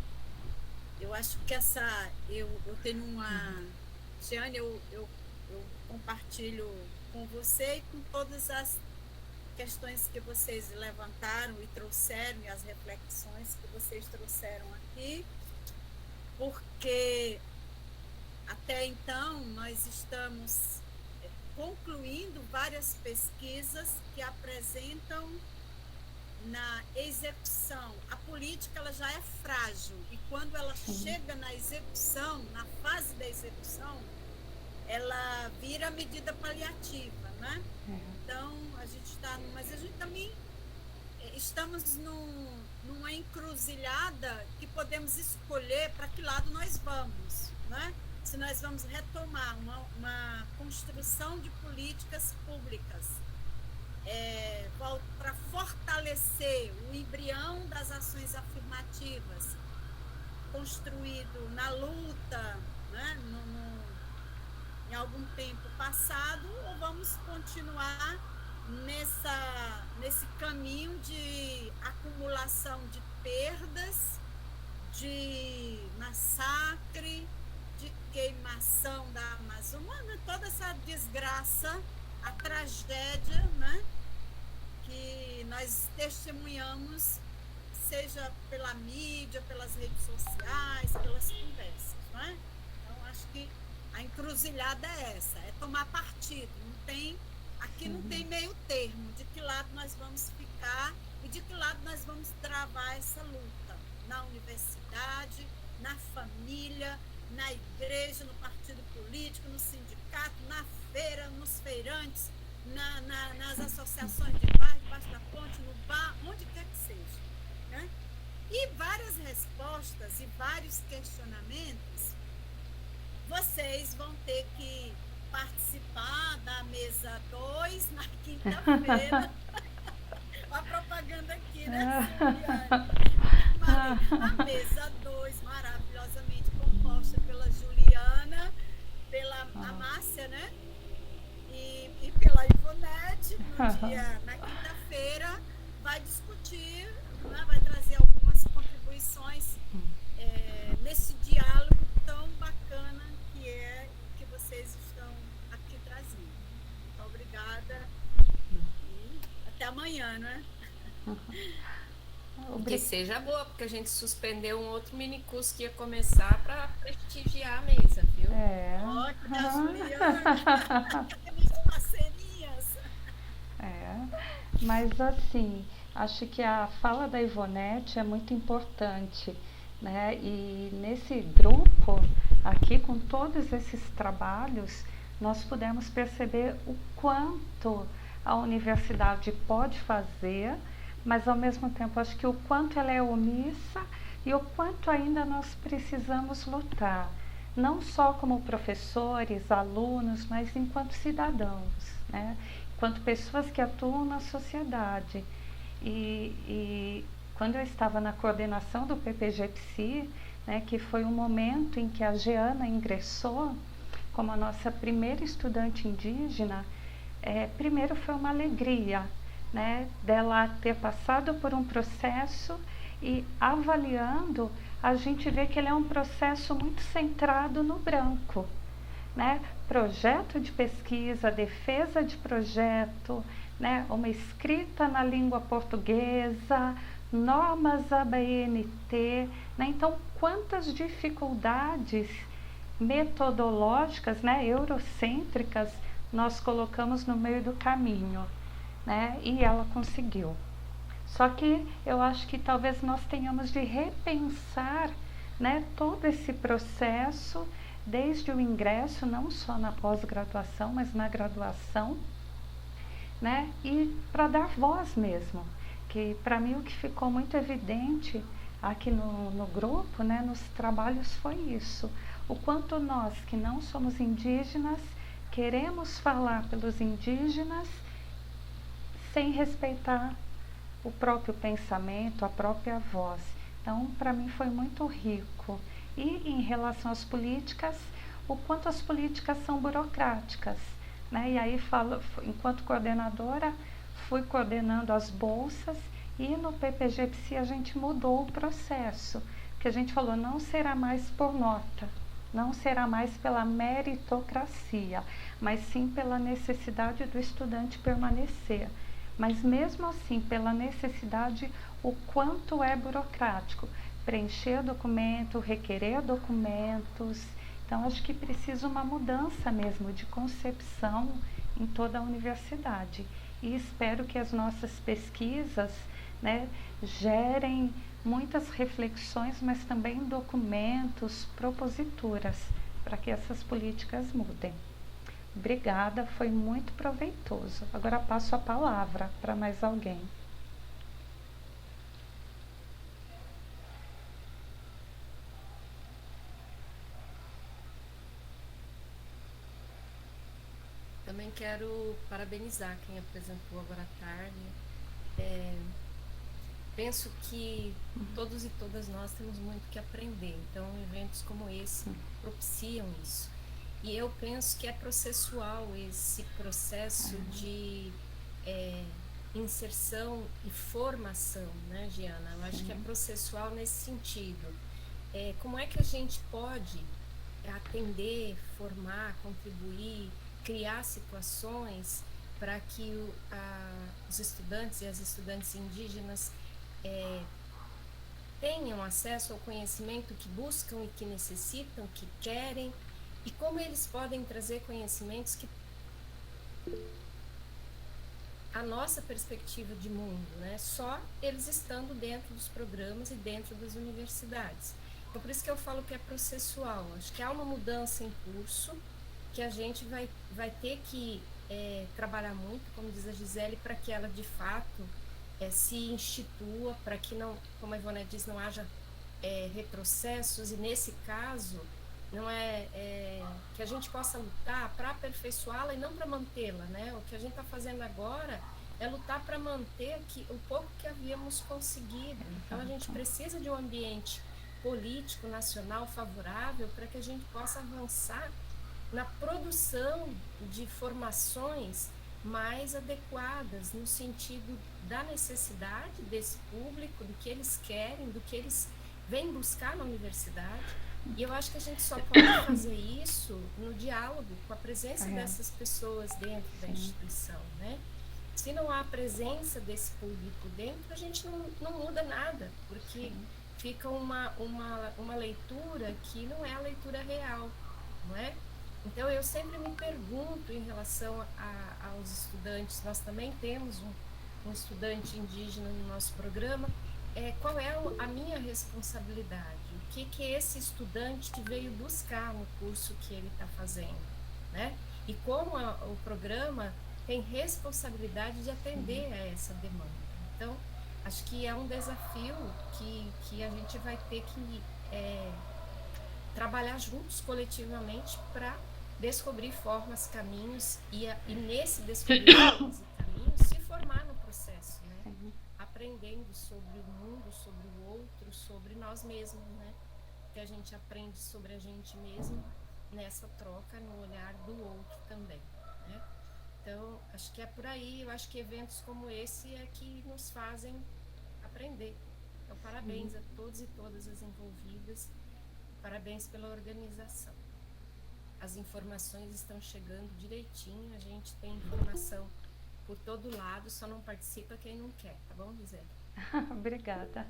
Eu acho que eu tenho uma... Jeane, eu compartilho com você e com todas as questões que vocês levantaram e trouxeram, e as reflexões que vocês trouxeram aqui, porque até então nós estamos concluindo várias pesquisas que apresentam na execução. A política ela já é frágil, e quando ela chega na execução, na fase da execução, ela vira medida paliativa, né? Então, a gente está... Mas a gente também estamos numa encruzilhada que podemos escolher para que lado nós vamos, né? Se nós vamos retomar uma construção de políticas públicas para fortalecer o embrião das ações afirmativas construído na luta, né, em algum tempo passado, ou vamos continuar nesse caminho de acumulação de perdas, de massacre, de queimação da Amazônia, toda essa desgraça, a tragédia, né, que nós testemunhamos, seja pela mídia, pelas redes sociais, pelas conversas, não é? Então, acho que a encruzilhada é essa, é tomar partido, não tem Aqui não tem meio termo de que lado nós vamos ficar e de que lado nós vamos travar essa luta. Na universidade, na família, na igreja, no partido político, no sindicato, na feira, nos feirantes, nas associações de bairro, debaixo da ponte, no bar, onde quer que seja. Né? E várias respostas e vários questionamentos, vocês vão ter que participar da mesa 2 na quinta-feira. A propaganda aqui, né, Juliane? A mesa 2, maravilhosamente composta pela Juliana, pela a Márcia, né? E pela Ivonete, na quinta-feira, vai discutir, né, vai trazer algumas contribuições nesse diálogo tão bacana que vocês estão aqui trazendo. Muito obrigada. E até amanhã, não é? Que seja boa, porque a gente suspendeu um outro mini curso que ia começar para prestigiar a mesa, viu? Ótimo, Juliana. Minhas parcerias. Mas assim, acho que a fala da Ivonete é muito importante, né? E nesse grupo, aqui com todos esses trabalhos, nós pudemos perceber o quanto a universidade pode fazer, mas ao mesmo tempo acho que o quanto ela é omissa e o quanto ainda nós precisamos lutar, não só como professores, alunos, mas enquanto cidadãos, né? Enquanto pessoas que atuam na sociedade. E quando eu estava na coordenação do PPG-PSI, né, que foi um momento em que a Jeana ingressou como a nossa primeira estudante indígena, primeiro foi uma alegria, né, dela ter passado por um processo e avaliando, a gente vê que ele é um processo muito centrado no branco, né? Projeto de pesquisa, defesa de projeto, né? Uma escrita na língua portuguesa, normas ABNT, né? Então, quantas dificuldades metodológicas, né, eurocêntricas, nós colocamos no meio do caminho, né? E ela conseguiu. Só que eu acho que talvez nós tenhamos de repensar, né, todo esse processo, desde o ingresso, não só na pós-graduação, mas na graduação, né? E para dar voz mesmo, que para mim o que ficou muito evidente aqui no grupo, né, nos trabalhos, foi isso. O quanto nós, que não somos indígenas, queremos falar pelos indígenas sem respeitar o próprio pensamento, a própria voz. Então, para mim foi muito rico. E em relação às políticas, o quanto as políticas são burocráticas, né? E aí, enquanto coordenadora, fui coordenando as bolsas e no PPG-PSI a gente mudou o processo, que a gente falou, não será mais por nota, não será mais pela meritocracia, mas sim pela necessidade do estudante permanecer. Mas mesmo assim, pela necessidade, o quanto é burocrático, preencher documento, requerer documentos. Então, acho que precisa uma mudança mesmo de concepção em toda a universidade. E espero que as nossas pesquisas, né, gerem muitas reflexões, mas também documentos, proposituras, para que essas políticas mudem. Obrigada, foi muito proveitoso. Agora passo a palavra para mais alguém. Também quero parabenizar quem apresentou agora à tarde. Penso que todos e todas nós temos muito que aprender. Então, eventos como esse propiciam isso. E eu penso que é processual esse processo de inserção e formação, né, Giana? Eu acho que é processual nesse sentido. Como é que a gente pode atender, formar, contribuir, criar situações para que os estudantes e as estudantes indígenas tenham acesso ao conhecimento que buscam e que necessitam, que querem, e como eles podem trazer conhecimentos a nossa perspectiva de mundo, né? Só eles estando dentro dos programas e dentro das universidades. Então, por isso que eu falo que é processual. Acho que há uma mudança em curso que a gente vai ter que trabalhar muito, como diz a Gisele, para que ela de fato se institua, para que não, como a Ivone diz, não haja retrocessos, e nesse caso não que a gente possa lutar para aperfeiçoá-la e não para mantê-la, né? O que a gente está fazendo agora é lutar para manter o pouco que havíamos conseguido. Então a gente precisa de um ambiente político nacional favorável para que a gente possa avançar na produção de formações mais adequadas no sentido da necessidade desse público, do que eles querem, do que eles vêm buscar na universidade. E eu acho que a gente só pode fazer isso no diálogo, com a presença dessas pessoas dentro da instituição, né? Se não há presença desse público dentro, a gente não muda nada, porque fica uma leitura que não é a leitura real, não é? Então, eu sempre me pergunto em relação aos estudantes, nós também temos um estudante indígena no nosso programa, qual é a minha responsabilidade? O que esse estudante veio buscar no curso que ele está fazendo, né? E como o programa tem responsabilidade de atender a essa demanda. Então, acho que é um desafio que a gente vai ter que trabalhar juntos, coletivamente, para descobrir formas, caminhos, e nesse descobrir formas e caminhos, se formar no processo, né? Aprendendo sobre o mundo, sobre o outro, sobre nós mesmos, né? Que a gente aprende sobre a gente mesmo nessa troca, no olhar do outro também, né? Então, acho que é por aí. Eu acho que eventos como esse é que nos fazem aprender. Então, parabéns a todos e todas as envolvidas, parabéns pela organização. As informações estão chegando direitinho, a gente tem informação por todo lado, só não participa quem não quer, tá bom, Gisele? Obrigada.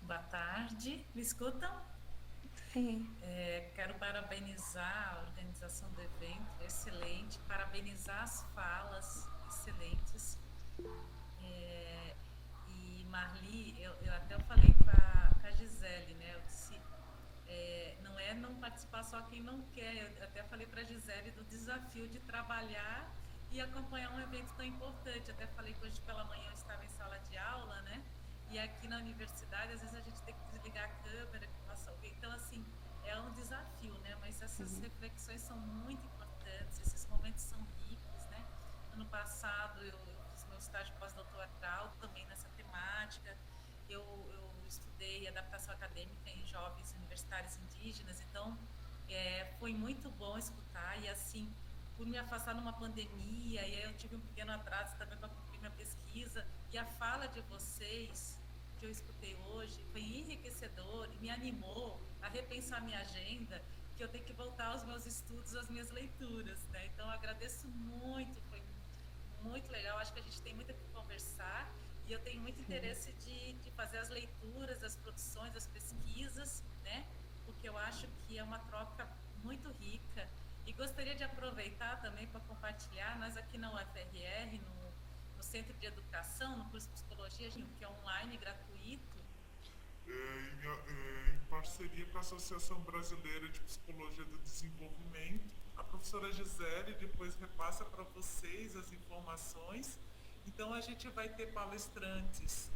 Boa tarde, me escutam? Sim. Quero parabenizar a organização do evento, excelente, parabenizar as falas, excelentes. E Marli, eu até falei com a Gisele, né? Eu disse, não participar só quem não quer. Eu até falei para a Gisele do desafio de trabalhar e acompanhar um evento tão importante. Até falei que hoje pela manhã eu estava em sala de aula, né? E aqui na universidade, às vezes a gente tem que desligar a câmera, passar alguém. Então, assim, é um desafio, né? Mas essas reflexões são muito importantes, esses momentos são ricos, né? Ano passado eu fiz meu estágio pós-doutoral também nessa temática. Eu estudei adaptação acadêmica em jovens universitários indígenas, então foi muito bom escutar. E assim, por me afastar numa pandemia, e aí eu tive um pequeno atraso também para cumprir minha pesquisa, e a fala de vocês que eu escutei hoje foi enriquecedor e me animou a repensar minha agenda, que eu tenho que voltar aos meus estudos, às minhas leituras, né? Então eu agradeço muito, foi muito legal. Acho que a gente tem muito o que conversar e eu tenho muito interesse de fazer as leituras, as produções, as pesquisas, né? Porque eu acho que é uma troca muito rica. E gostaria de aproveitar também para compartilhar, nós aqui na UFRR, no Centro de Educação, no curso de Psicologia, que é online, gratuito. Em parceria com a Associação Brasileira de Psicologia do Desenvolvimento, a professora Gisele depois repassa para vocês as informações. Então, a gente vai ter palestrantes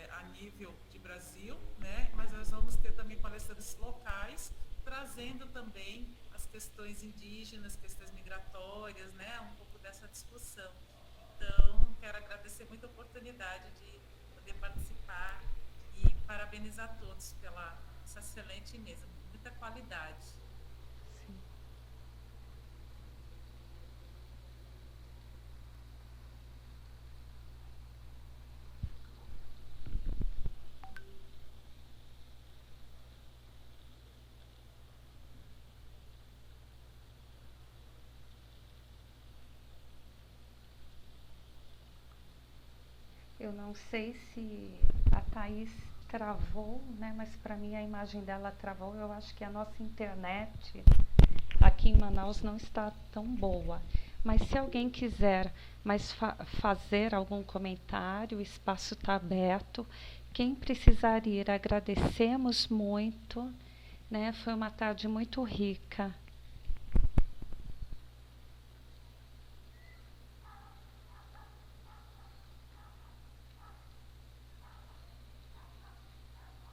a nível de Brasil, né? Mas nós vamos ter também palestrantes locais, trazendo também as questões indígenas, questões migratórias, né? Um pouco dessa discussão. Então, quero agradecer muito a oportunidade de poder participar e parabenizar a todos pela essa excelente mesa, muita qualidade. Sim. Eu não sei se a Thaís travou, né? Mas para mim a imagem dela travou. Eu acho que a nossa internet aqui em Manaus não está tão boa. Mas se alguém quiser fazer algum comentário, o espaço está aberto. Quem precisar ir, agradecemos muito, né? Foi uma tarde muito rica.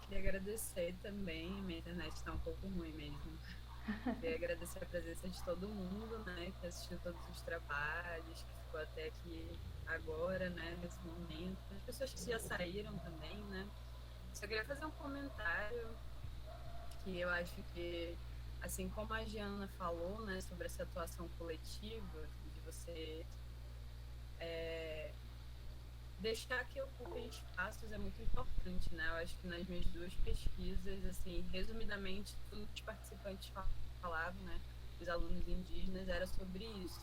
Queria agradecer também, minha internet está um pouco ruim mesmo. Queria agradecer a presença de todo mundo, né, que assistiu todos os trabalhos, que ficou até aqui agora, né, nesse momento. As pessoas que já saíram também, né. Só queria fazer um comentário que eu acho que, assim como a Giana falou, né, sobre essa atuação coletiva, de você deixar que ocupem espaços é muito importante, né? Eu acho que nas minhas duas pesquisas, assim, resumidamente, tudo que os participantes falavam, né, os alunos indígenas, era sobre isso.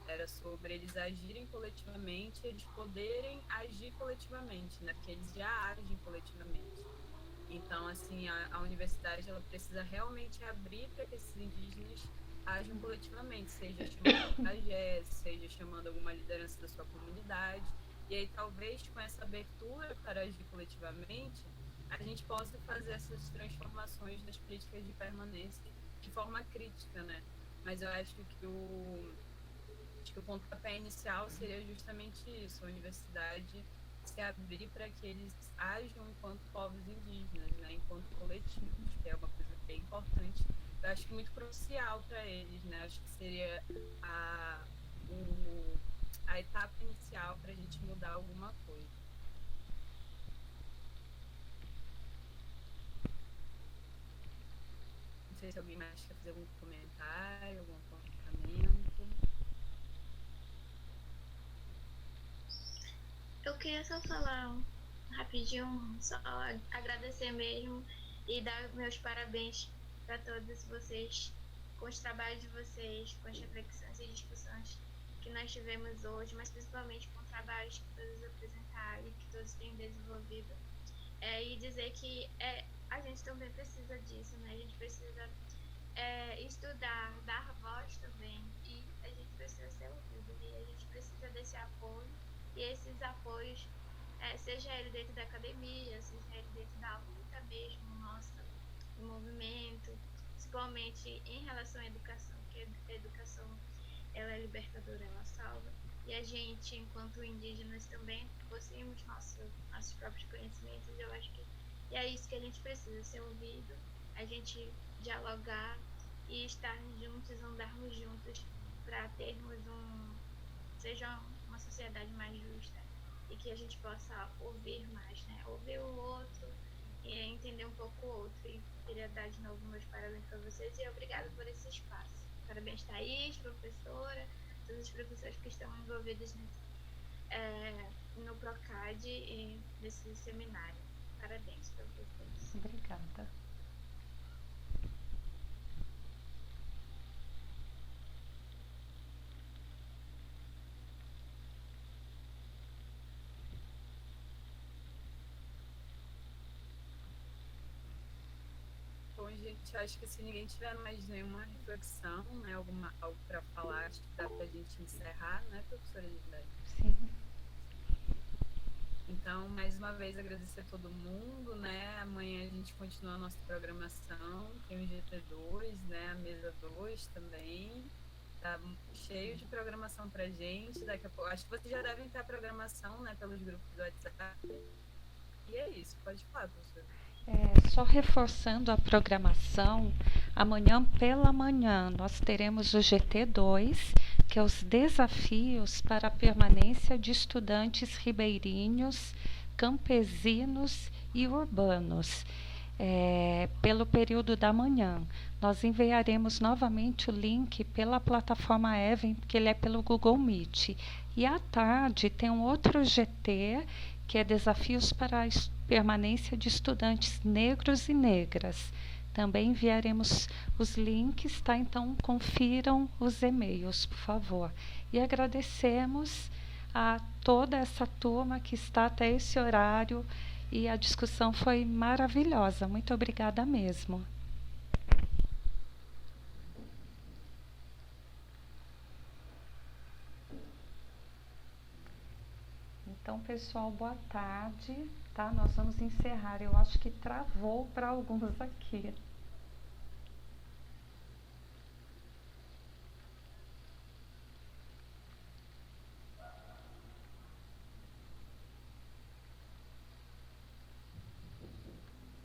Era sobre eles agirem coletivamente, eles poderem agir coletivamente, né? Porque eles já agem coletivamente. Então, assim, a universidade, ela precisa realmente abrir para que esses indígenas ajam coletivamente, seja chamando um pajé, seja chamando alguma liderança da sua comunidade. E aí, talvez, com essa abertura para agir coletivamente, a gente possa fazer essas transformações nas políticas de permanência de forma crítica, né? Mas eu acho que o pontapé inicial seria justamente isso, a universidade se abrir para que eles ajam enquanto povos indígenas, né? Enquanto coletivos, que é uma coisa bem importante. Eu acho que muito crucial para eles, né? Acho que seria a etapa inicial para a gente mudar alguma coisa. Não sei se alguém mais quer fazer algum comentário, algum apontamento. Eu queria só falar rapidinho, só agradecer mesmo e dar meus parabéns para todos vocês, com os trabalhos de vocês, com as reflexões e discussões que nós tivemos hoje, mas principalmente com trabalhos que todos apresentaram e que todos têm desenvolvido. E dizer que a gente também precisa disso, né? A gente precisa estudar, dar voz também, e a gente precisa ser ouvido, e a gente precisa desse apoio, e esses apoios, seja ele dentro da academia, seja ele dentro da luta mesmo, nossa, do movimento, principalmente em relação à educação, que a educação, ela é libertadora, ela salva. E a gente, enquanto indígenas, também possuímos nossos próprios conhecimentos. Eu acho que é isso que a gente precisa, ser ouvido, a gente dialogar e estar juntos, andarmos juntos para termos seja uma sociedade mais justa e que a gente possa ouvir mais, né? Ouvir o outro e entender um pouco o outro. E queria dar de novo meus parabéns para vocês e obrigada por esse espaço. Parabéns, Thaís, professora, todos os professores que estão envolvidos no PROCAD e nesse seminário. Parabéns para vocês. Obrigada. Bom, gente, acho que se ninguém tiver mais nenhuma reflexão, né, algo para falar, acho que dá para a gente encerrar, né, professora Gisele? Sim. Então, mais uma vez, agradecer a todo mundo, né? Amanhã a gente continua a nossa programação, tem o GT2, né? A mesa 2 também. Tá cheio de programação pra gente. Daqui a pouco, acho que vocês já devem ter a programação, né? Pelos grupos do WhatsApp. E é isso, pode falar, professora. Só reforçando a programação, amanhã pela manhã nós teremos o GT2, que é os desafios para a permanência de estudantes ribeirinhos, campesinos e urbanos, pelo período da manhã. Nós enviaremos novamente o link pela plataforma Event, porque ele é pelo Google Meet. E à tarde tem um outro GT, que é desafios para a permanência de estudantes negros e negras. Também enviaremos os links, tá? Então confiram os e-mails, por favor. E agradecemos a toda essa turma que está até esse horário e a discussão foi maravilhosa. Muito obrigada mesmo. Então, pessoal, boa tarde, tá? Nós vamos encerrar. Eu acho que travou para alguns aqui.